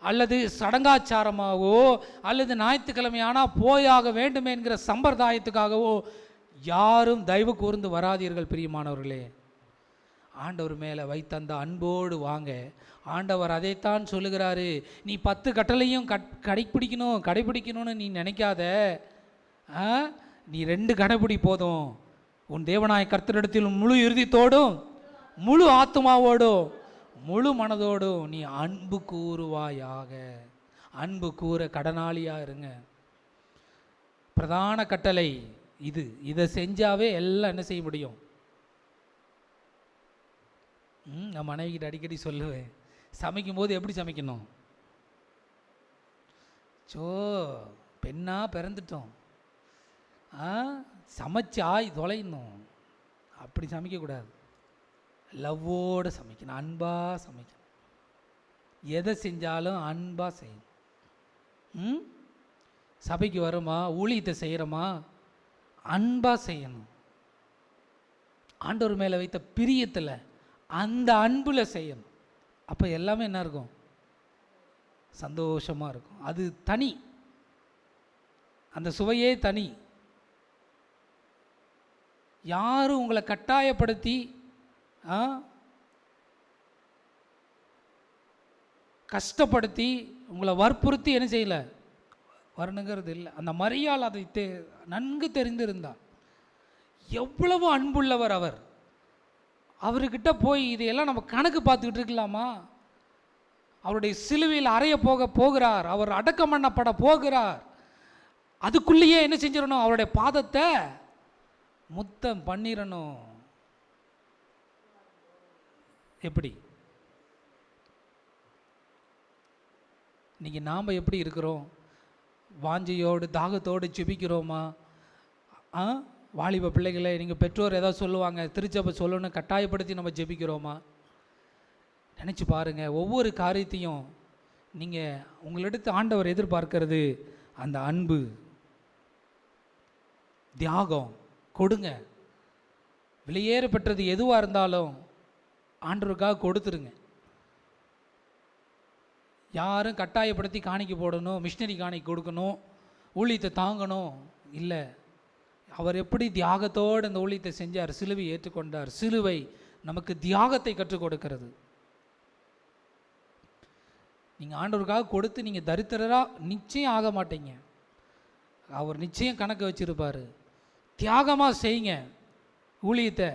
[SPEAKER 1] அல்லது சடங்காச்சாரமாகவோ அல்லது ஞாயிற்றுக்கிழமையானா போயாக வேண்டும் என்கிற சம்பிரதாயத்துக்காகவோ யாரும் தயவு கூர்ந்து வராதீர்கள் பிரியமானவர்களே. ஆண்டவர் மேலே வைத்த அந்த அன்போடு வாங்க. ஆண்டவர் அதைத்தான் சொல்லுகிறாரு. நீ 10 கட்டளையும் கடைபிடிக்கணும்னு நீ நினைக்காத. நீ 2 கடைபிடி போதும். உன் தேவனாய கர்த்தரிடத்தில் முழு இறுதித்தோடும் முழு ஆத்மாவோடும் முழு மனதோடும் நீ அன்பு கூறுவாயாக. அன்பு கூற கடனாளியாக இருங்க. பிரதான கட்டளை இதை செஞ்சாவே எல்லாம் என்ன செய்ய முடியும். நான் மனைவிக்கிட்ட அடிக்கடி சொல்லுவேன், சமைக்கும் போது எப்படி சமைக்கணும். பெண்ணா பிறந்துட்டோம், சமைச்சு தொலையணும், அப்படி சமைக்கக்கூடாது. லவ்வோடு சமைக்கணும், அன்பாக சமைக்கணும். எதை செஞ்சாலும் அன்பாக செய்யணும். சபைக்கு வரோமா, ஊழியத்தை செய்கிறோமா, அன்பாக செய்யணும். ஆண்டவர் மேலே வைத்த பிரியத்தில் அந்த அன்பில் செய்யணும். அப்போ எல்லாமே என்ன இருக்கும், சந்தோஷமாக இருக்கும். அது தனி, அந்த சுவையே தனி. யாரும் உங்களை கட்டாயப்படுத்தி கஷ்டப்படுத்தி உங்களை வற்புறுத்தி என்ன செய்யலை வரணுங்கிறது இல்லை. அந்த மரியாள் அதை நன்கு தெரிந்திருந்தார். எவ்வளவு அன்புள்ளவர் அவர். அவர்கிட்ட போய் இதையெல்லாம் நம்ம கணக்கு பார்த்துக்கிட்டு இருக்கலாமா? அவருடைய சிலுவையில் அறைய போகிறார், அவர் அடக்கம் பண்ணப்பட போகிறார். அதுக்குள்ளேயே என்ன செஞ்சிடணும், அவருடைய பாதத்தை முத்தம் பண்ணிடணும். எப்படி இன்னைக்கு நாம் எப்படி இருக்கிறோம்? வாஞ்சையோடு தாகத்தோடு ஜெபிக்கிறோமா? வாலிப பிள்ளைகளை நீங்கள் பெற்றோர் ஏதாவது சொல்லுவாங்க, திருச்சபை சொல்லணும்னு கட்டாயப்படுத்தி நம்ம ஜெபிக்கிறோமா? நினச்சி பாருங்கள். ஒவ்வொரு காரியத்தையும் நீங்கள் உங்களிடத்து ஆண்டவர் எதிர்பார்க்கிறது அந்த அன்பு, தியாகம். கொடுங்க. வெளியேற பெற்றது எதுவாக இருந்தாலும் ஆண்டவருக்காக கொடுத்துருங்க. யாரும் கட்டாயப்படுத்தி காணிக்க போடணும், மிஷினரி காணிக்க கொடுக்கணும், ஊழியத்தை தாங்கணும் இல்லை. அவர் எப்படி தியாகத்தோடு அந்த ஊழியத்தை செஞ்சார், சிலுவை ஏற்றுக்கொண்டார். சிலுவை நமக்கு தியாகத்தை கற்றுக் கொடுக்கிறது. நீங்கள் ஆண்டவருக்காக கொடுத்து நீங்கள் தரித்திரராக நிச்சயம் ஆக மாட்டீங்க. அவர் நிச்சயம் கணக்கு வச்சிருப்பார். தியாகமாக செய்யுங்க ஊழியத்தை.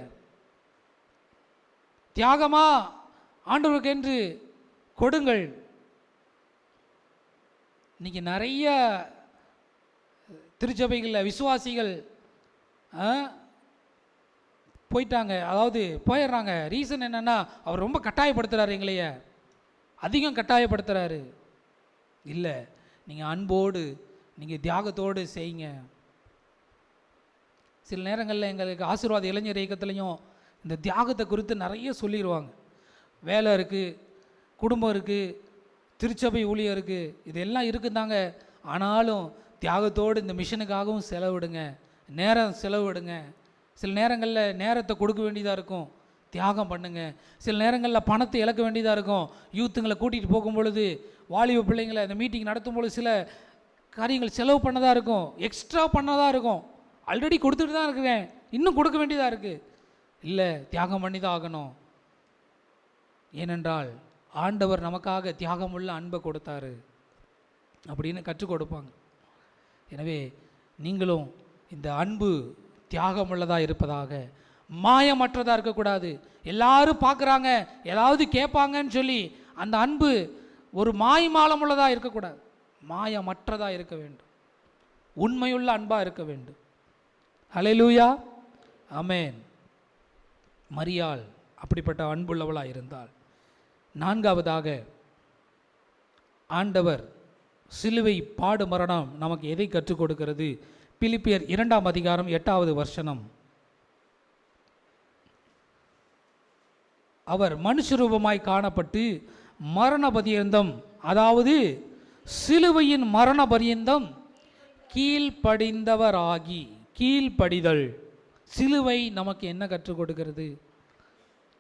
[SPEAKER 1] தியாகமாக ஆண்டவருக்கு என்று கொடுங்கள். இன்றைக்கி நிறைய திருச்சபைகளில் விசுவாசிகள் போயிட்டாங்க, அதாவது போயிடுறாங்க. ரீசன் என்னென்னா, அவர் ரொம்ப கட்டாயப்படுத்துகிறாரு, எங்களைய அதிகம் கட்டாயப்படுத்துகிறாரு. இல்லை, நீங்கள் அன்போடு நீங்கள் தியாகத்தோடு செய்யுங்க. சில நேரங்களில் எங்களுக்கு ஆசீர்வாத இளைஞர் இயக்கத்துலேயும் இந்த தியாகத்தை குறித்து நிறைய சொல்லிடுவாங்க. வேலை இருக்குது, குடும்பம் இருக்குது, திருச்சபை ஊழியம் இருக்குது, இதெல்லாம் இருக்குதாங்க. ஆனாலும் தியாகத்தோடு இந்த மிஷனுக்காகவும் செலவிடுங்க, நேரம் செலவிடுங்க. சில நேரங்களில் நேரத்தை கொடுக்க வேண்டியதாக இருக்கும், தியாகம் பண்ணுங்க. சில நேரங்களில் பணத்தை இழக்க வேண்டியதாக இருக்கும். யூத்துங்களை கூட்டிகிட்டு போகும் பொழுது, வாலிப பிள்ளைங்களை இந்த மீட்டிங் நடத்தும் பொழுது சில காரியங்கள் செலவு பண்ணதாக இருக்கும், எக்ஸ்ட்ரா பண்ணதாக இருக்கும். ஆல்ரெடி கொடுத்துட்டு தான் இருக்கிறேன், இன்னும் கொடுக்க வேண்டியதாக இருக்குது. இல்லை, தியாகம் பண்ணி தான் ஆகணும். ஏனென்றால் ஆண்டவர் நமக்காக தியாகமுள்ள அன்பை கொடுத்தாரு அப்படின்னு கற்றுக் கொடுப்பாங்க. எனவே நீங்களும் இந்த அன்பு தியாகமுள்ளதாக இருப்பதாக, மாயமற்றதாக இருக்கக்கூடாது. எல்லாரும் பார்க்குறாங்க, ஏதாவது கேட்பாங்கன்னு சொல்லி அந்த அன்பு ஒரு மாயமாலமுள்ளதாக இருக்கக்கூடாது. மாயமற்றதாக இருக்க வேண்டும், உண்மையுள்ள அன்பாக இருக்க வேண்டும். ஹல்லேலூயா, ஆமென். மரியாள் அப்படிப்பட்ட அன்புள்ளவளாக இருந்தால். 4வதாக, ஆண்டவர் சிலுவை பாடு மரணம் நமக்கு எதை கற்றுக் கொடுக்கிறது? பிலிப்பியர் 2 அதிகாரம் 8வது வசனம். அவர் மனுஷ ரூபமாய் காணப்பட்டு மரண பரியந்தம், அதாவது சிலுவையின் மரண பரியந்தம் கீழ்ப்படிந்தவராகி. கீழ்ப்படிதல். சிலுவை நமக்கு என்ன கற்றுக் கொடுக்கிறது?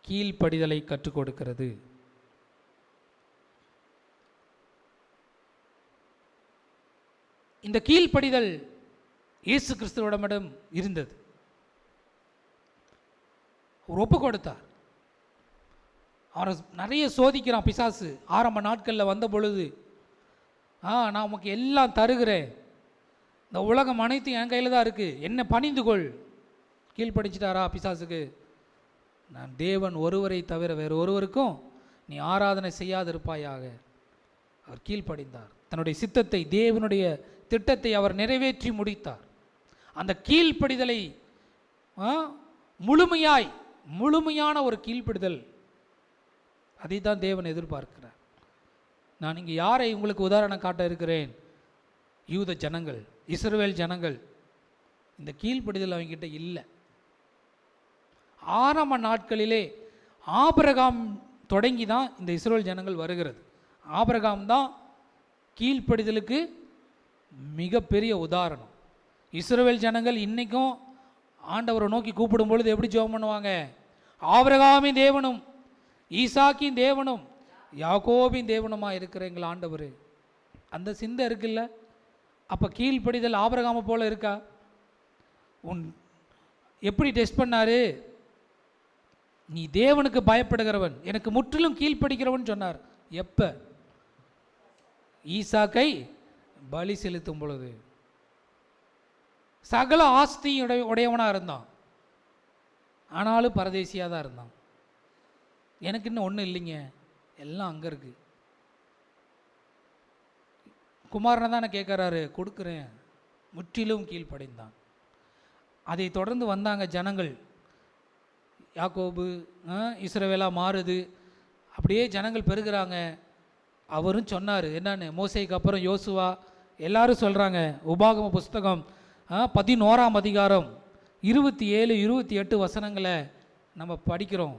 [SPEAKER 1] கீழ்ப்படிதலை கற்றுக் கொடுக்கிறது. இந்த கீழ்ப்படிதல் இயேசு கிறிஸ்துவிடமிடம் இருந்தது. அவர் ஒப்பு கொடுத்தார். அவரை நிறைய சோதிக்கிறான் பிசாசு. ஆரம்ப நாட்களில் வந்த பொழுது, நான் உமக்கு எல்லாம் தருகிறேன், இந்த உலகம் அனைத்தும் என் கையில் தான் இருக்குது, என்ன பணிந்து கொள். கீழ்ப்படிச்சிட்டாரா பிசாசுக்கு? நான் தேவன் ஒருவரை தவிர வேறு ஒருவருக்கும் நீ ஆராதனை செய்யாதிருப்பாயாக. அவர் கீழ்ப்படிந்தார். தன்னுடைய சித்தத்தை, தேவனுடைய திட்டத்தை அவர் நிறைவேற்றி முடித்தார். அந்த கீழ்ப்படிதலை முழுமையான ஒரு கீழ்ப்படிதல், அதை தான் தேவன் எதிர்பார்க்கிறார். நான் இங்கே யாரை உங்களுக்கு உதாரணம் காட்ட இருக்கிறேன்? யூத ஜனங்கள், இஸ்ரவேல் ஜனங்கள். இந்த கீழ்ப்படிதல் அவங்ககிட்ட இல்லை. ஆரம்ப நாட்களிலே ஆபிரகாம் தொடங்கி தான் இந்த இஸ்ரவேல் ஜனங்கள் வருகிறது. ஆபிரகாம் தான் கீழ்ப்படிதலுக்கு மிகப்பெரிய உதாரணம். இஸ்ரவேல் ஜனங்கள் இன்றைக்கும் ஆண்டவரை நோக்கி கூப்பிடும் பொழுது எப்படி ஜெபம் பண்ணுவாங்க? ஆபிரகாமின் தேவனும் ஈசாக்கின் தேவனும் யாக்கோபின் தேவனுமாக இருக்கிற எங்கள் ஆண்டவர். அந்த சிந்தை இருக்குல்ல? அப்போ கீழ்ப்படிதல் ஆபிரகாமை போல இருக்கா? எப்படி டெஸ்ட் பண்ணாரு? நீ தேவனுக்கு பயப்படுகிறவன், எனக்கு முற்றிலும் கீழ்ப்படுகிறவன் சொன்னார். எப்ப? ஈசாக்கை பலி செலுத்தும் பொழுது. சகல ஆஸ்தியும் உடையவனாக இருந்தான், ஆனாலும் பரதேசியாக தான் இருந்தான். எனக்கு இன்னும் ஒன்றும் இல்லைங்க, எல்லாம் அங்கே இருக்கு. குமாரனை தானே கேட்குறாரு, கொடுக்குறேன். முற்றிலும் கீழ்ப்படைந்தான். அதை தொடர்ந்து வந்தாங்க ஜனங்கள். யாக்கோபு இஸ்ரவேலாக மாறுது. அப்படியே ஜனங்கள் பெருகிறாங்க. அவரும் சொன்னார் என்னன்னு, மோசேக்கு அப்புறம் யோசுவா எல்லாரும் சொல்கிறாங்க. உபாகம புஸ்தகம் 11ஆம் அதிகாரம் 27, 28 வசனங்களை நம்ம படிக்கிறோம்.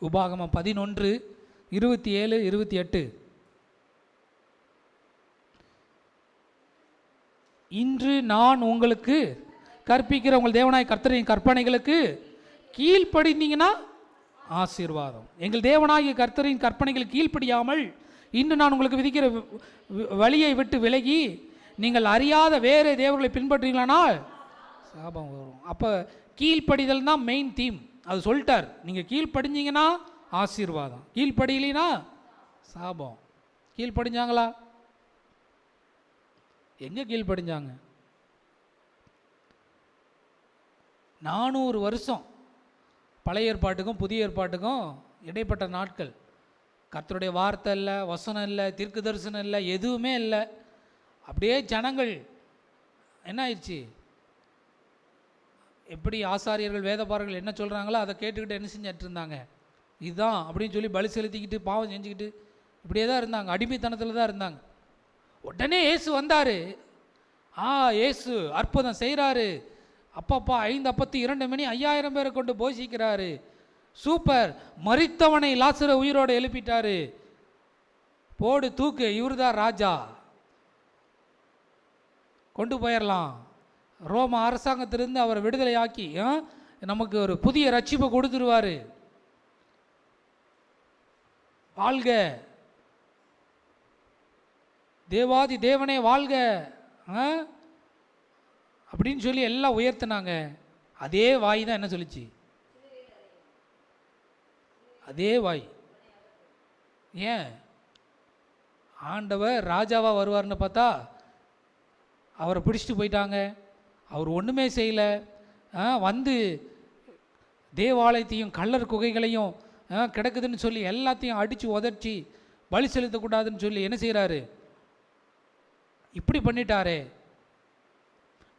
[SPEAKER 1] உபாகமம் 11, 27, 28. இன்று நான் உங்களுக்கு கற்பிக்கிற உங்கள் தேவனாய் கர்த்தரின் கற்பனைகளுக்கு கீழ்ப்படிந்தீங்கன்னா ஆசீர்வாதம். எங்கள் தேவனாகிய கர்த்தரின் கற்பனைகள் கீழ்ப்படியாமல் இன்று நான் உங்களுக்கு விதிக்கிற வழியை விட்டு விலகி நீங்கள் அறியாத வேறு தேவர்களை பின்பற்றீங்களானால் சாபம் வரும். அப்போ கீழ்ப்படிதல் தான் மெயின் தீம். அது சொல்லிட்டார். நீங்கள் கீழ்ப்படிஞ்சிங்கன்னா ஆசீர்வாதம், கீழ்ப்படியலினா சாபம். கீழ்ப்படிஞ்சாங்களா? எங்கே கீழ்ப்படிஞ்சாங்க? 400 வருஷம் பழைய ஏற்பாட்டுக்கும் புதிய ஏற்பாட்டுக்கும் இடைப்பட்ட நாட்கள். கர்த்தருடைய வார்த்தை இல்லை, வசனம் இல்லை, தீர்க்க தரிசனம் இல்லை, எதுவுமே இல்லை. அப்படியே ஜனங்கள் என்ன ஆயிடுச்சு? எப்படி ஆசாரியர்கள் வேதபாரர்கள் என்ன சொல்கிறாங்களோ அதை கேட்டுக்கிட்டு என்ன செஞ்சிட்டு இருந்தாங்க? இதுதான் அப்படின்னு சொல்லி பலி செலுத்திக்கிட்டு பாவம் செஞ்சுக்கிட்டு இப்படியே தான் இருந்தாங்க. அடிமைத்தனத்தில் தான் இருந்தாங்க. உடனே இயேசு வந்தார். இயேசு அற்புதம் செய்கிறாரு. அப்பப்பா 5 அப்பத்து 2 மணி 5000 பேரை கொண்டு போஷிக்கிறாரு. சூப்பர். மரித்தவனை லாசரை உயிரோடு எழுப்பிட்டாரு. போடு தூக்கு, இவர் தான் ராஜா, கொண்டு போயிடலாம். ரோம அரசாங்கத்திலிருந்து அவரை விடுதலை ஆக்கி நமக்கு ஒரு புதிய ரட்சிப்பை கொடுத்துருவாரு. வாழ்க, தேவாதி தேவனே வாழ்க அப்படின்னு சொல்லி எல்லாம் உயர்த்தினாங்க. அதே வாய் தான் என்ன சொல்லிச்சு? அதே வாய். ஏன்? ஆண்டவர் ராஜாவாக வருவார்னு பார்த்தா அவரை பிடிச்சிட்டு போயிட்டாங்க. அவர் ஒன்றுமே செய்யலை. வந்து தேவாலயத்தையும் கள்ளர் குகைகளையும் கிடக்குதுன்னு சொல்லி எல்லாத்தையும் அடித்து உதச்சி பலி செலுத்தக்கூடாதுன்னு சொல்லி என்ன செய்கிறாரு? இப்படி பண்ணிட்டாரே.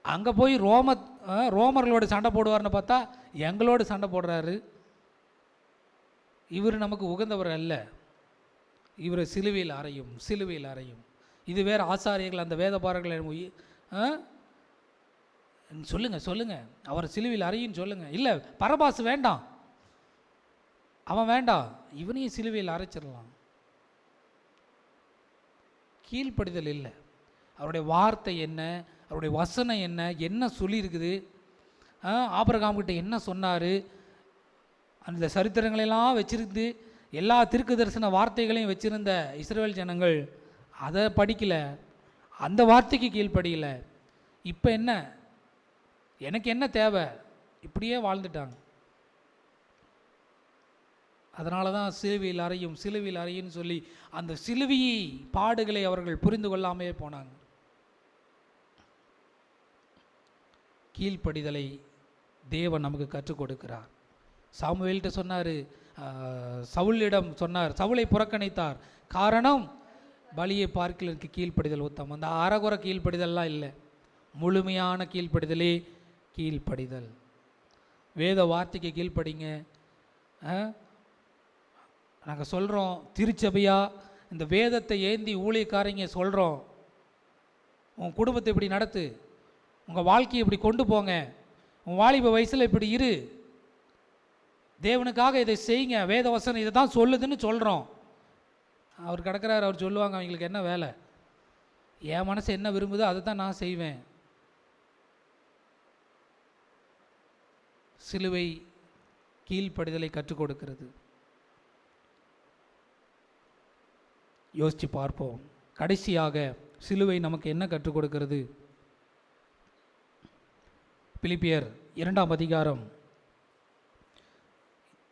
[SPEAKER 1] அங்கே போய் ரோமர்களோடு சண்டை போடுவார்னு பார்த்தா எங்களோடு சண்டை போடுறாரு. இவர் நமக்கு உகந்தவர் அல்ல. இவரை சிலுவையில் அறையும், சிலுவையில் அறையும். இது வேறு ஆசாரியர்கள் அந்த வேதபாரர்கள் சொல்லுங்க, அவரை சிலுவையில் அறையும் சொல்லுங்க. இல்லை, பரபாசு வேண்டாம். அவன் வேண்டாம், இவனையும் சிலுவையில் அரைச்சிடலாம். கீழ்ப்படிதல் இல்லை. அவருடைய வார்த்தை என்ன, அவருடைய வசனம் என்ன, என்ன சொல்லியிருக்குது, ஆபிரகாம்கிட்ட என்ன சொன்னார், அந்த சரித்திரங்களெல்லாம் வச்சிருந்து எல்லா தீர்க்க தரிசன வார்த்தைகளையும் வச்சிருந்த இஸ்ரவேல் ஜனங்கள் அதை படிக்கலை, அந்த வார்த்தைக்கு கீழ்ப்படியலை. இப்போ என்ன, எனக்கு என்ன தேவை, இப்படியே வாழ்ந்துட்டாங்க. அதனால தான் சிலுவையில் அறையும் சிலுவையில் அறையும் சொல்லி அந்த சிலுவை பாடுகளை அவர்கள் புரிந்து கொள்ளாமே போனாங்க. கீழ்ப்படிதலை தேவன் நமக்கு கற்றுக் கொடுக்கிறார். சாமுவேல்கிட்ட சொன்னார், சவுலிடம் சொன்னார், சவுலை புறக்கணித்தார், காரணம் பலியை பார்க்கலுக்கு கீழ்ப்படிதல் உத்தமம். அந்த அறகுறை கீழ்ப்படிதல்லாம் இல்லை, முழுமையான கீழ்ப்படிதலே கீழ்ப்படிதல். வேத வார்த்தைக்கு கீழ்ப்படிங்க. நாங்கள் சொல்கிறோம், திருச்சபையாக இந்த வேதத்தை ஏந்தி ஊழியக்காரங்க சொல்கிறோம், உன் குடும்பத்தை இப்படி நடத்து, உங்கள் வாழ்க்கையை இப்படி கொண்டு போங்க, உன் வாலிப வயசில் இப்படி இரு, தேவனுக்காக இதை செய்யுங்க, வேத வசனம் இதை தான் சொல்லுதுன்னு சொல்கிறோம். அவர் கிடக்கிறார், அவர் சொல்லுவாங்க, அவங்களுக்கு என்ன வேலை, என் மனசு என்ன விரும்புதோ அதை தான் நான் செய்வேன். சிலுவை கீழ்ப்படிதலை கற்றுக் கொடுக்கிறது. யோசித்து பார்ப்போம். கடைசியாக சிலுவை நமக்கு என்ன கற்றுக் கொடுக்கிறது? பிலிப்பியர் 2ஆம் அதிகாரம்,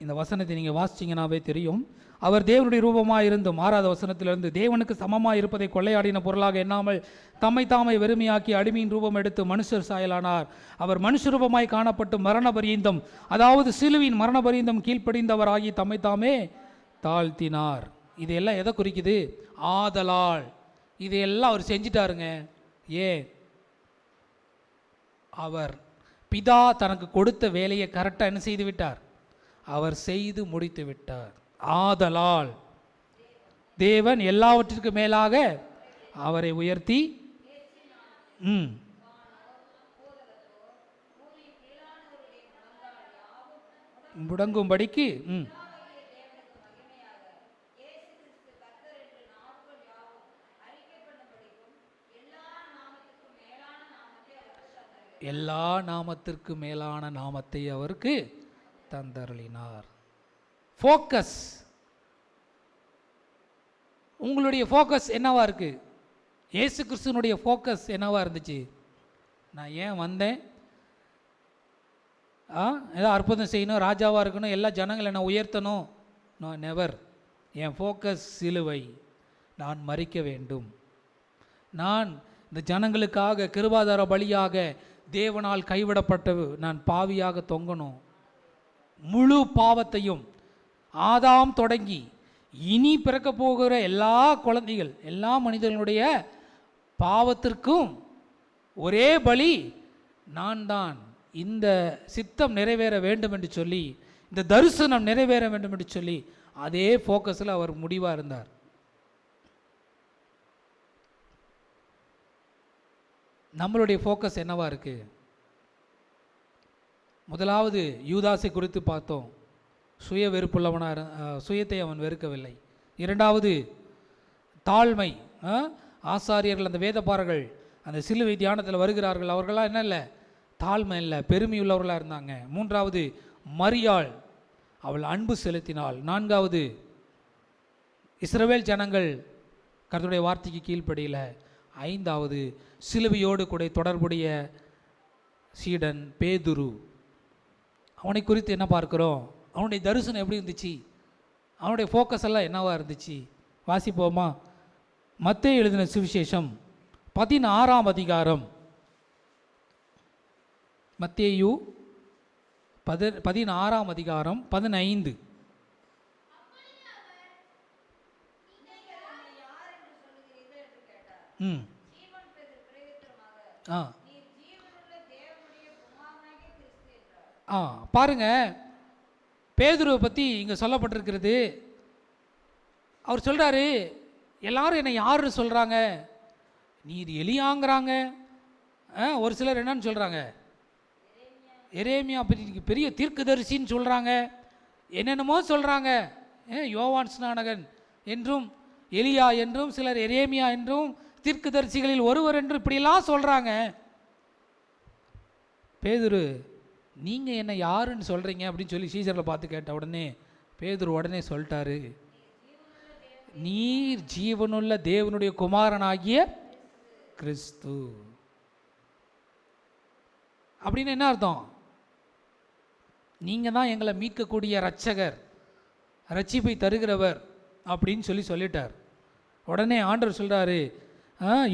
[SPEAKER 1] இந்த வசனத்தை நீங்கள் வாசிச்சிங்கனாவே தெரியும். அவர் தேவனுடைய ரூபமாக இருந்து, மாறாத வசனத்திலிருந்து, தேவனுக்கு சமமாக இருப்பதை கொள்ளையாடின பொருளாக எண்ணாமல் தம்மை தாமை வெறுமையாக்கி அடிமையின் ரூபம் எடுத்து மனுஷர் சாயலானார். அவர் மனுஷ ரூபமாய் காணப்பட்டு மரண பரியந்தம், அதாவது சிலுவின் மரண பரியந்தம் கீழ்ப்படிந்தவராகி தம்மை தாமே தாழ்த்தினார். இதையெல்லாம் எதை குறிக்குது? ஆதலால். இதையெல்லாம் அவர் செஞ்சிட்டாருங்க. ஏன்? அவர் பிதா தனக்கு கொடுத்த வேலையை கரெக்டாக என்ன செய்து விட்டார்? அவர் செய்து முடித்து விட்டார். ஆதலால் தேவன் எல்லாவற்றிற்கு மேலாக அவரை உயர்த்தி முடங்கும்படிக்கு எல்லா நாமத்திற்கு மேலான நாமத்தை அவருக்கு தந்தருளினார். ஃபோக்கஸ், உங்களுடைய ஃபோக்கஸ் என்னவா இருக்கு? இயேசு கிறிஸ்துவனுடைய ஃபோக்கஸ் என்னவா இருந்துச்சு? நான் ஏன் வந்தேன்? ஏதோ அற்புதம் செய்யணும், ராஜாவாக இருக்கணும், எல்லா ஜனங்களை நான் உயர்த்தணும். நான் நெவர். என் ஃபோக்கஸ் சிலுவை. நான் மரிக்க வேண்டும். நான் இந்த ஜனங்களுக்காக கிருபாதார பலியாக தேவனால் கைவிடப்பட்ட நான் பாவியாக தொங்கணும். முழு பாவத்தையும் ஆதாம் தொடங்கி இனி பிறக்க போகிற எல்லா குழந்தைகள், எல்லா மனிதர்களுடைய பாவத்திற்கும் ஒரே பலி நான் தான். இந்த சித்தம் நிறைவேற வேண்டும் என்று சொல்லி, இந்த தரிசனம் நிறைவேற வேண்டும் என்று சொல்லி, அதே ஃபோக்கஸில் அவர் முடிவாக இருந்தார். நம்மளுடைய ஃபோக்கஸ் என்னவா இருக்கு? முதலாவது யூதாசை குறித்து பார்த்தோம். சுய வெறுப்புள்ளவனாக, சுயத்தை அவன் வெறுக்கவில்லை. இரண்டாவது தாழ்மை. ஆசாரியர்கள், அந்த வேதபாரர்கள் அந்த சிலுவை தியானத்தில் வருகிறார்கள், அவர்களாம் என்ன இல்லை, தாழ்மை இல்லை, பெருமையுள்ளவர்களாக இருந்தாங்க. மூன்றாவது மரியாள், அவள் அன்பு செலுத்தினாள். நான்காவது இஸ்ரவேல் ஜனங்கள் கர்த்தருடைய வார்த்தைக்கு கீழ்ப்படியல. ஐந்தாவது சிலுவையோடு கூட தொடர்புடைய சீடன் பேதுரு, அவனை குறித்து என்ன பார்க்கிறோம்? அவனுடைய தரிசனம் எப்படி இருந்துச்சு? அவனுடைய ஃபோக்கஸ் எல்லாம் என்னவா இருந்துச்சு? வாசிப்போமா? மத்தேயு எழுதின சுவிசேஷம் 16ஆம் அதிகாரம். மத்தேயு 16ஆம் அதிகாரம் 15. பாருங்க, பேதுருவை பற்றி இங்கே சொல்லப்பட்டிருக்கிறது. அவர் சொல்கிறாரு, எல்லாரும் என்னை யாருன்னு சொல்கிறாங்க? நீர் எலியாங்கிறாங்க, ஒரு சிலர் என்னன்னு சொல்கிறாங்க, எரேமியா பெரிய தீர்க்கதரிசின்னு சொல்கிறாங்க, என்னென்னமோ சொல்கிறாங்க. யோவான் ஸ்நானகன் என்றும் எலியா என்றும் சிலர் எரேமியா என்றும் தீர்க்கதரிசிகளில் ஒருவர் என்று இப்படியெல்லாம் சொல்கிறாங்க. பேதுரு, நீங்கள் என்ன யாருன்னு சொல்கிறீங்க அப்படின்னு சொல்லி சீசரில் பார்த்து கேட்ட உடனே பேதுரு உடனே சொல்லிட்டாரு, நீர் ஜீவனுள்ள தேவனுடைய குமாரனாகிய கிறிஸ்து. அப்படின்னு என்ன அர்த்தம்? நீங்கள் தான் எங்களை மீட்கக்கூடிய இரட்சகர், ரட்சிப்பை தருகிறவர் அப்படின்னு சொல்லிட்டார். உடனே ஆண்டவர் சொல்கிறாரு,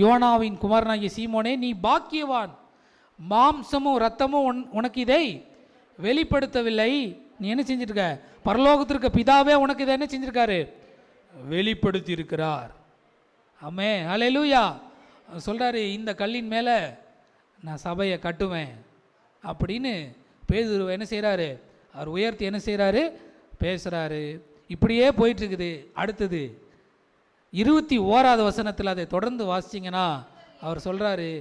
[SPEAKER 1] யோனாவின் குமாரனாகிய சீமோனே, நீ பாக்கியவான், மாம்சமும் இரத்தமும் உனக்கு இதை வெளிப்படுத்தவில்லை. நீ என்ன செஞ்சிருக்க? பரலோகத்திற்கு பிதாவே உனக்கு இதை என்ன செஞ்சிருக்காரு? வெளிப்படுத்தி இருக்கிறார். ஆமே, ஹல்லேலூயா. சொல்கிறாரு, இந்த கல்லின் மேலே நான் சபையை கட்டுவேன் அப்படின்னு பேதுரு என்ன செய்கிறாரு? அவர் உயர்த்தி என்ன செய்கிறாரு? பேசுகிறாரு. இப்படியே போயிட்டுருக்குது. அடுத்தது 21வது வசனத்தில் அதை தொடர்ந்து வாசிச்சிங்கன்னா அவர் சொல்கிறாரு,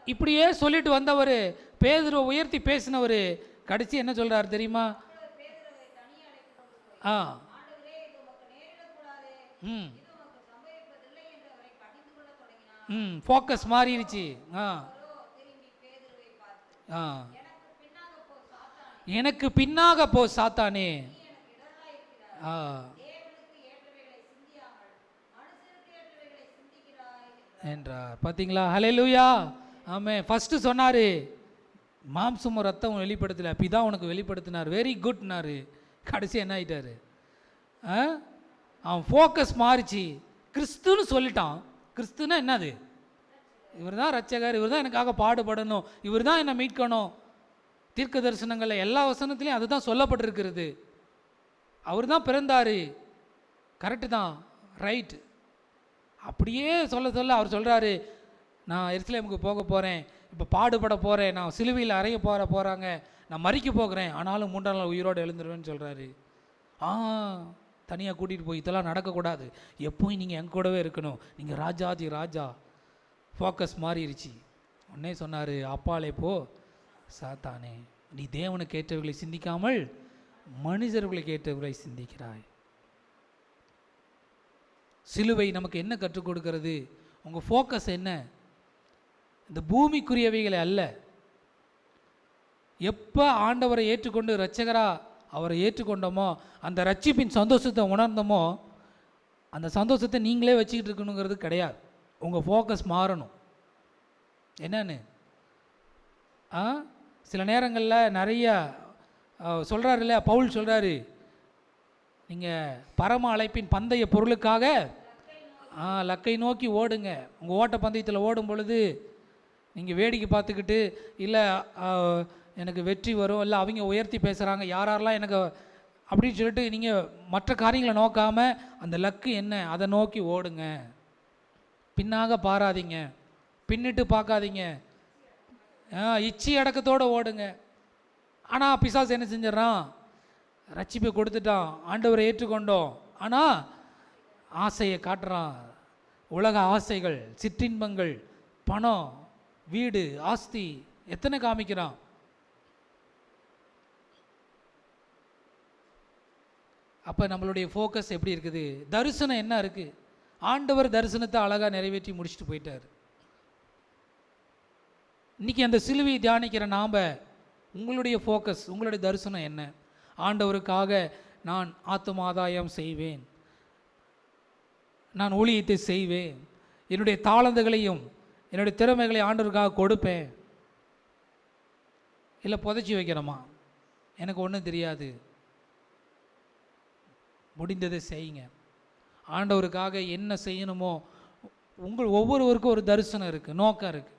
[SPEAKER 1] இப்படியே சொல்லிட்டு வந்தவர், பேதுருவை உயர்த்தி பேசினவர், கடைசி என்ன சொல்கிறாரு தெரியுமா? ஃபோக்கஸ் மாறிடுச்சு. எனக்கு பின்னாக போ சாத்தானே என்றார். பார்த்தீங்களா? ஹல்லேலூயா. ஆமே. ஃபஸ்ட்டு சொன்னார், மாம்சமும் ரத்தம் வெளிப்படுத்தலை, பிதா உனக்கு வெளிப்படுத்தினார், வெரி குட்னாரு. கடைசி என்ன ஆகிட்டாரு? அவன் ஃபோக்கஸ் மாறிச்சு. கிறிஸ்துன்னு சொல்லிட்டான். கிறிஸ்துன்னா என்னது? இவர் தான் ரட்சகர், இவர் தான் எனக்காக பாடுபடணும், இவர் தான் என்னை மீட்கணும். தீர்க்க தரிசனங்களில் எல்லா வசனத்துலேயும் அதுதான் சொல்லப்பட்டிருக்கிறது. அவர் தான் பிறந்தார், கரெக்டு தான், ரைட்டு. அப்படியே சொல்ல அவர் சொல்கிறாரு, நான் எருசலேமுக்கு போக போகிறேன், இப்போ பாடுபட போகிறேன், நான் சிலுவையில் அறைய போகிறாங்க, நான் மறிக்க போகிறேன், ஆனாலும் 3ஆம் நாள் உயிரோடு எழுந்துருவேன்னு சொல்கிறாரு. தனியாக கூட்டிகிட்டு போய் இதெல்லாம் நடக்கக்கூடாது, எப்போயும் நீங்கள் எங்க கூடவே இருக்கணும், நீங்கள் ராஜாதி ராஜா. ஃபோக்கஸ் மாறிடுச்சு. உடனே சொன்னார், அப்பாலே போ சாத்தானே, நீ தேவனுக்கு ஏற்றவர்களை சிந்திக்காமல் மனிதர்களுக்கு ஏற்றவர்களை சிந்திக்கிறாய். சிலுவை நமக்கு என்ன கற்றுக் கொடுக்கிறது? உங்கள் ஃபோக்கஸ் என்ன? இந்த பூமிக்குரியவைகளை அல்ல. எப்போ ஆண்டவரை ஏற்றுக்கொண்டு இரட்சகராக அவரை ஏற்றுக்கொண்டோமோ, அந்த ரட்சிப்பின் சந்தோஷத்தை உணர்ந்தோமோ, அந்த சந்தோஷத்தை நீங்களே வச்சுக்கிட்டு இருக்கணுங்கிறது கிடையாது. உங்கள் ஃபோக்கஸ் மாறணும். என்னன்னு சில நேரங்களில் நிறைய சொல்கிறாரு இல்லையா, பவுல் சொல்கிறாரு, நீங்கள் பரம அழைப்பின் பந்தய பொருளுக்காக லக்கை நோக்கி ஓடுங்க. உங்கள் ஓட்ட பந்தயத்தில் ஓடும் பொழுது நீங்கள் வேடிக்கை பார்த்துக்கிட்டு, இல்லை எனக்கு வெற்றி வரும், இல்லை அவங்க உயர்த்தி பேசுகிறாங்க, யாரெல்லாம் எனக்கு அப்படின்னு சொல்லிட்டு நீங்கள் மற்ற காரியங்களை நோக்காமல் அந்த லக்கு என்ன அதை நோக்கி ஓடுங்க. பின்னாக பாராதீங்க, பின்னிட்டு பார்க்காதீங்க, இச்சி அடக்கத்தோடு ஓடுங்க. ஆனால் பிசாசு என்ன செஞ்சிடறான்? ரட்சிப்பை கொடுத்துட்டான், ஆண்டவரை ஏற்றுக்கொண்டோம், ஆனால் ஆசையை காட்டுறான். உலக ஆசைகள், சிற்றின்பங்கள், பணம், வீடு, ஆஸ்தி எத்தனை காமிக்கிறான். அப்போ நம்மளுடைய ஃபோக்கஸ் எப்படி இருக்குது? தரிசனம் என்ன இருக்குது? ஆண்டவர் தரிசனத்தை அழகாக நிறைவேற்றி முடிச்சுட்டு போயிட்டார். இன்றைக்கி அந்த சிலுவையை தியானிக்கிற நாம், உங்களுடைய ஃபோக்கஸ், உங்களுடைய தரிசனம் என்ன? ஆண்டவருக்காக நான் ஆத்துமாதாயம் செய்வேன், நான் ஊழியத்தை செய்வேன், என்னுடைய தாளந்துகளையும் என்னுடைய திறமைகளை ஆண்டவருக்காக கொடுப்பேன். இல்லை புதைச்சி வைக்கிறோமா, எனக்கு ஒன்றும் தெரியாது, முடிந்ததை செய்யுங்க. ஆண்டவருக்காக என்ன செய்யணுமோ, உங்கள் ஒவ்வொருவருக்கும் ஒரு தரிசனம் இருக்குது, நோக்கம் இருக்குது.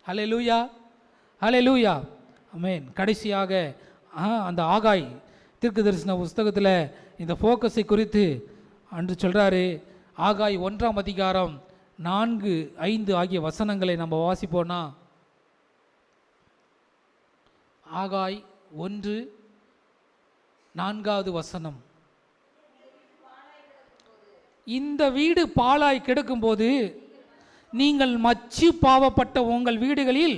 [SPEAKER 1] ஹல்லேலூயா, ஹல்லேலூயா, ஆமென். கடைசியாக அந்த ஆகாய் தீர்க்க தரிசன புஸ்தகத்தில் இந்த ஃபோக்கஸை குறித்து அன்று சொல்கிறாரு. ஆகாய் 1ஆம் அதிகாரம் 4, 5 ஆகிய வசனங்களை நம்ம வாசிப்போனா, ஆகாய் 1, 4வது வசனம். இந்த வீடு பாழாய் கிடக்கும்போது நீங்கள் மச்சு பாவப்பட்ட உங்கள் வீடுகளில்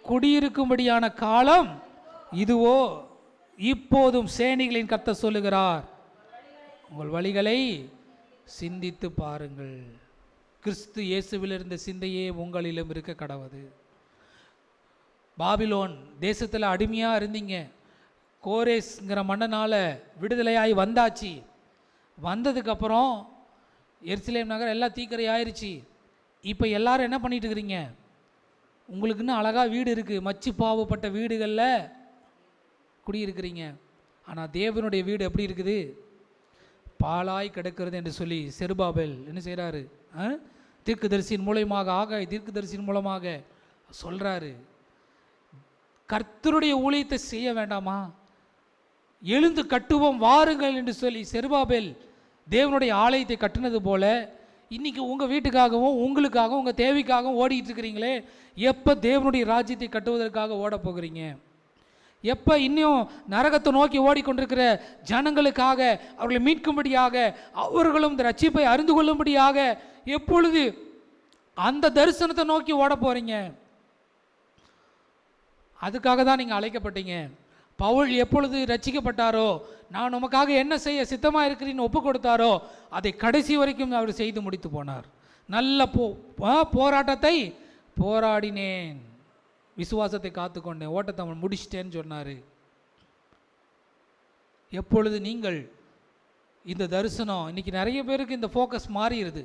[SPEAKER 1] குடியிருக்கும்படியான காலம் இதுவோ, இப்போதும் சேனைகளின் கர்த்தர் சொல்லுகிறார், உங்கள் வழிகளை சிந்தித்து பாருங்கள். கிறிஸ்து இயேசுவில் இருந்த சிந்தையே உங்களிலும் இருக்க கடவுது. பாபிலோன் தேசத்தில் அடிமையாக இருந்தீங்க. கோரேஸ்ங்கிற மன்னனால் விடுதலையாகி வந்தாச்சு. வந்ததுக்கப்புறம் எருசலேம் நகர் எல்லாம் தீக்கரை ஆயிடுச்சு. இப்போ எல்லாரும் என்ன பண்ணிட்டு இருக்கிறீங்க? உங்களுக்குன்னு அழகாக வீடு இருக்குது, மச்சு பாவப்பட்ட வீடுகளில் குடியிருக்கிறீங்க. ஆனால் தேவனுடைய வீடு எப்படி இருக்குது? பாழாய் கிடக்கிறது என்று சொல்லி செருபாபேல் என்ன செய்கிறாரு? தீர்க்கதரிசியின் மூலமாக, ஆகாய் தீர்க்கதரிசியின் மூலமாக சொல்கிறாரு, கர்த்தருடைய ஊழியத்தை செய்ய வேண்டாமா? எழுந்து கட்டுவோம் வாருங்கள் என்று சொல்லி செருபாபேல் தேவனுடைய ஆலயத்தை கட்டினது போல இன்னைக்கு உங்கள் வீட்டுக்காகவும் உங்களுக்காகவும் உங்கள் தேவைக்காகவும் ஓடிட்டு இருக்கிறீங்களே, எப்போ தேவனுடைய ராஜ்யத்தை கட்டுவதற்காக ஓட போகிறீங்க? எப்போ இன்னும் நரகத்தை நோக்கி ஓடிக்கொண்டிருக்கிற ஜனங்களுக்காக, அவர்களை மீட்கும்படியாக, அவர்களும் இந்த ரட்சிப்பை அறிந்து கொள்ளும்படியாக எப்பொழுது அந்த தரிசனத்தை நோக்கி ஓட போகிறீங்க? அதுக்காக தான் நீங்கள் அழைக்கப்பட்டீங்க. பவுல் எப்பொழுது ரட்சிக்கப்பட்டாரோ, நான் உமக்காக என்ன செய்ய சித்தமாக இருக்கிறேன்னு ஒப்பு கொடுத்தாரோ, அதை கடைசி வரைக்கும் அவர் செய்து முடித்து போனார். நல்ல போராட்டத்தை போராடினேன், விசுவாசத்தை காத்துக்கொண்டேன், ஓட்டத்தை அவன் முடிச்சிட்டேன்னு சொன்னார். எப்பொழுது நீங்கள் இந்த தரிசனம், இன்றைக்கி நிறைய பேருக்கு இந்த ஃபோக்கஸ் மாறிடுது.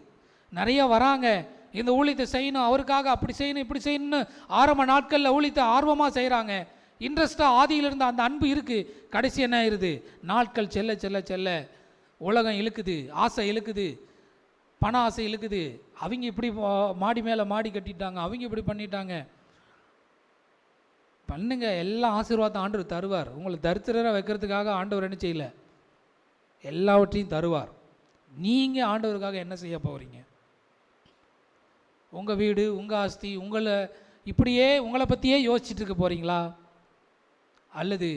[SPEAKER 1] நிறைய வராங்க, இந்த ஊழியத்தை செய்யணும், அவருக்காக அப்படி செய்யணும் இப்படி செய்யணும்னு ஆரம்ப நாட்களில் ஊழியத்தை ஆர்வமாக செய்கிறாங்க. இன்ட்ரெஸ்ட்டாக ஆதியிலிருந்து அந்த அன்பு இருக்குது. கடைசி என்ன ஆயிடுது? நாட்கள் செல்ல செல்ல செல்ல உலகம் இழுக்குது, ஆசை இழுக்குது, பண ஆசை இழுக்குது. அவங்க இப்படி மாடி மேலே மாடி கட்டிட்டாங்க, அவங்க இப்படி பண்ணிட்டாங்க. பண்ணுங்க, எல்லாம் ஆசீர்வாதம் ஆண்டவர் தருவார். உங்களை தரித்திரராக வைக்கிறதுக்காக ஆண்டவர் என்ன செய்யலை, எல்லாவற்றையும் தருவார். நீங்கள் ஆண்டவருக்காக என்ன செய்ய போகிறீங்க? உங்கள் வீடு, உங்கள் ஆஸ்தி, உங்களை இப்படியே உங்களை பற்றியே யோசிச்சுட்டு இருக்க போகிறீங்களா? அல்லது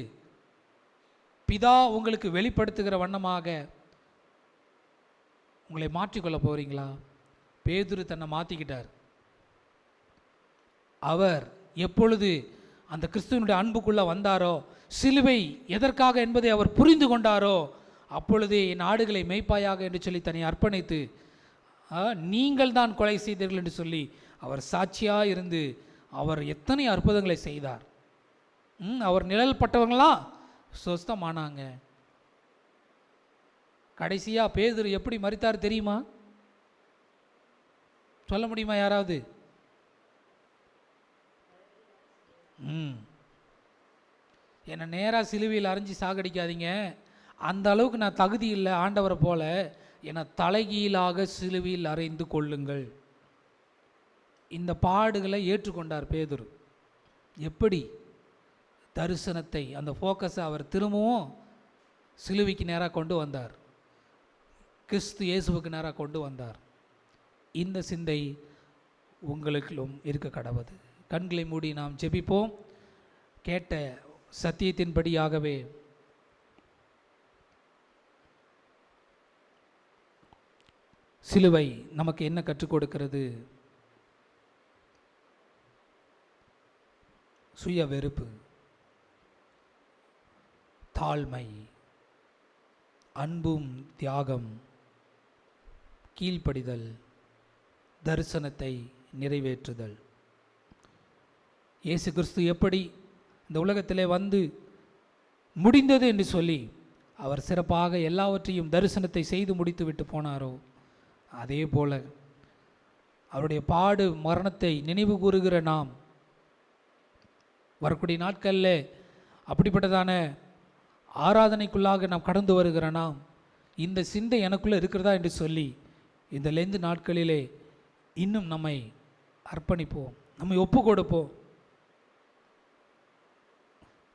[SPEAKER 1] பிதா உங்களுக்கு வெளிப்படுத்துகிற வண்ணமாக உங்களை மாற்றிக்கொள்ள போகிறீங்களா? பேதுரு தன்னை மாற்றிக்கிட்டார். அவர் எப்பொழுது அந்த கிறிஸ்துவனுடைய அன்புக்குள்ளே வந்தாரோ, சிலுவை எதற்காக என்பதை அவர் புரிந்து கொண்டாரோ, அப்பொழுதே என் ஆடுகளை மேய்ப்பாயாக என்று சொல்லி தன்னை அர்ப்பணித்து, நீங்கள் தான் கொலை செய்தீர்கள் என்று சொல்லி அவர் சாட்சியாக இருந்து அவர் எத்தனை அற்புதங்களை செய்தார். அவர் நிழல் பட்டவங்களாம் சொஸ்தமானாங்க. கடைசியாக பேதுரு எப்படி மரித்தார் தெரியுமா? சொல்ல முடியுமா யாராவது? என்னை நேராக சிலுவையில் அரைஞ்சி சாகடிக்காதீங்க, அந்த அளவுக்கு நான் தகுதி இல்லை ஆண்டவரை போல, என்னை தலைகீழாக சிலுவையில் அறைந்து கொள்ளுங்கள். இந்த பாடுகளை ஏற்றுக்கொண்டார் பேதுரு. எப்படி? தரிசனத்தை, அந்த ஃபோக்கஸை அவர் திரும்பவும் சிலுவைக்கு நேராக கொண்டு வந்தார், கிறிஸ்து இயேசுவுக்கு நேராக கொண்டு வந்தார். இந்த சிந்தை உங்களுக்கும் இருக்க கடவுது. கண்களை மூடி நாம் ஜெபிப்போம். கேட்ட சத்தியத்தின்படியாகவே சிலுவை நமக்கு என்ன கற்றுக் கொடுக்கிறது? சுய வெறுப்பு, தாழ்மை, அன்பும் தியாகம், கீழ்ப்படிதல், தரிசனத்தை நிறைவேற்றுதல். இயேசு கிறிஸ்து எப்படி இந்த உலகத்திலே வந்து முடிந்தது என்று சொல்லி அவர் சிறப்பாக எல்லாவற்றையும் தரிசனத்தை செய்து முடித்து விட்டு போனாரோ, அதே போல அவருடைய பாடு மரணத்தை நினைவு கூறுகிற நாம் வரக்கூடிய நாட்களில் அப்படிப்பட்டதான ஆராதனைக்குள்ளாக நாம் கடந்து வருகிற நாம் இந்த சிந்தை எனக்குள்ளே இருக்கிறதா என்று சொல்லி இந்த லெந்து நாட்களிலே இன்னும் நம்மை அர்ப்பணிப்போம், நம்மை ஒப்பு கொடுப்போம்.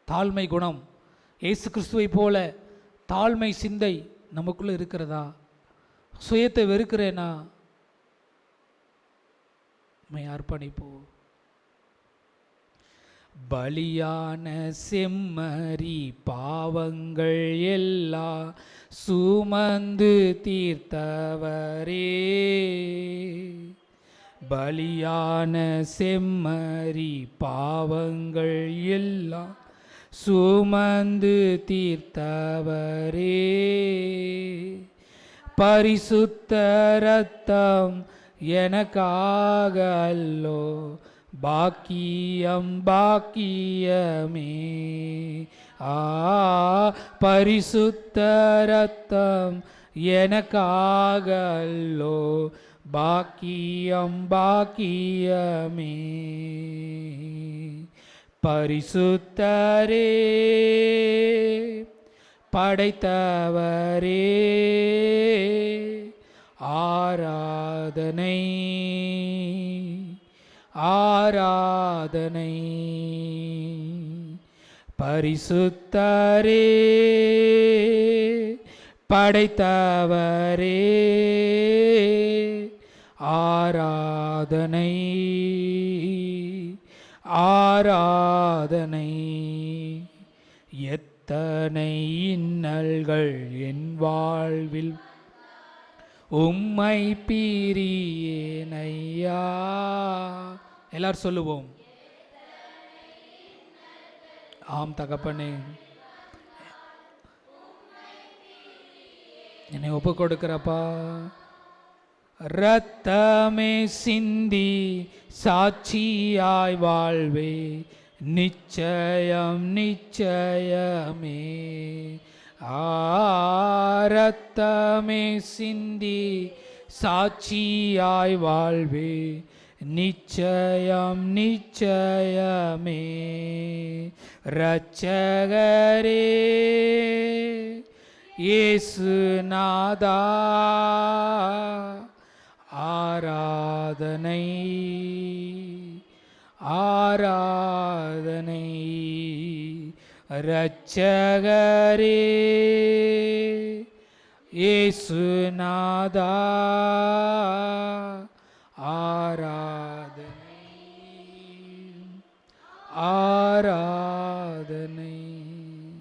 [SPEAKER 1] தாழ்மை குணம், இயேசு கிறிஸ்துவை போல தாழ்மை சிந்தை நமக்குள்ளே இருக்கிறதா? சுயத்தை வெறுக்கிறேனா? நம்மை அர்ப்பணிப்போம். பலியான செம்மறி பாவங்கள் எல்லாம் சுமந்து தீர்த்தவரே. பலியான செம்மறி பாவங்கள் எல்லாம் சுமந்து தீர்த்தவரே. பரிசுத்த ரத்தம் எனக்காக அல்லோ, பாக்கியம் பாக்கியமே. பரிசுத்த ரத்தம் எனக்காக அல்லோ, பாக்கியம் பாக்கியமே. பரிசுத்தரே படைத்தவரே, ஆராதனை ஆராதனை. பரிசுத்தரே படைத்தவரே, ஆராதனை ஆராதனை. எத்தனை இன்னல்கள் என் வாழ்வில் உம்மை பிரியேனையா. எல்லாரும் சொல்லுவோம். ஆம் தகப்பனே, என்னை ஒப்பு கொடுக்கிறப்பா. இரத்தமே சிந்தி சாட்சியாய் வாழ்வே, நிச்சயம் நிச்சயமே. இரத்தமே சிந்தி சாட்சியாய் வாழ்வே, நிச்சயம் நிச்சயமே. இரட்சகரே இயேசுநாதா, ஆராதனை ஆராதனை. இரட்சகரே இயேசுநாதா, ஆராதனை ஆராதனை.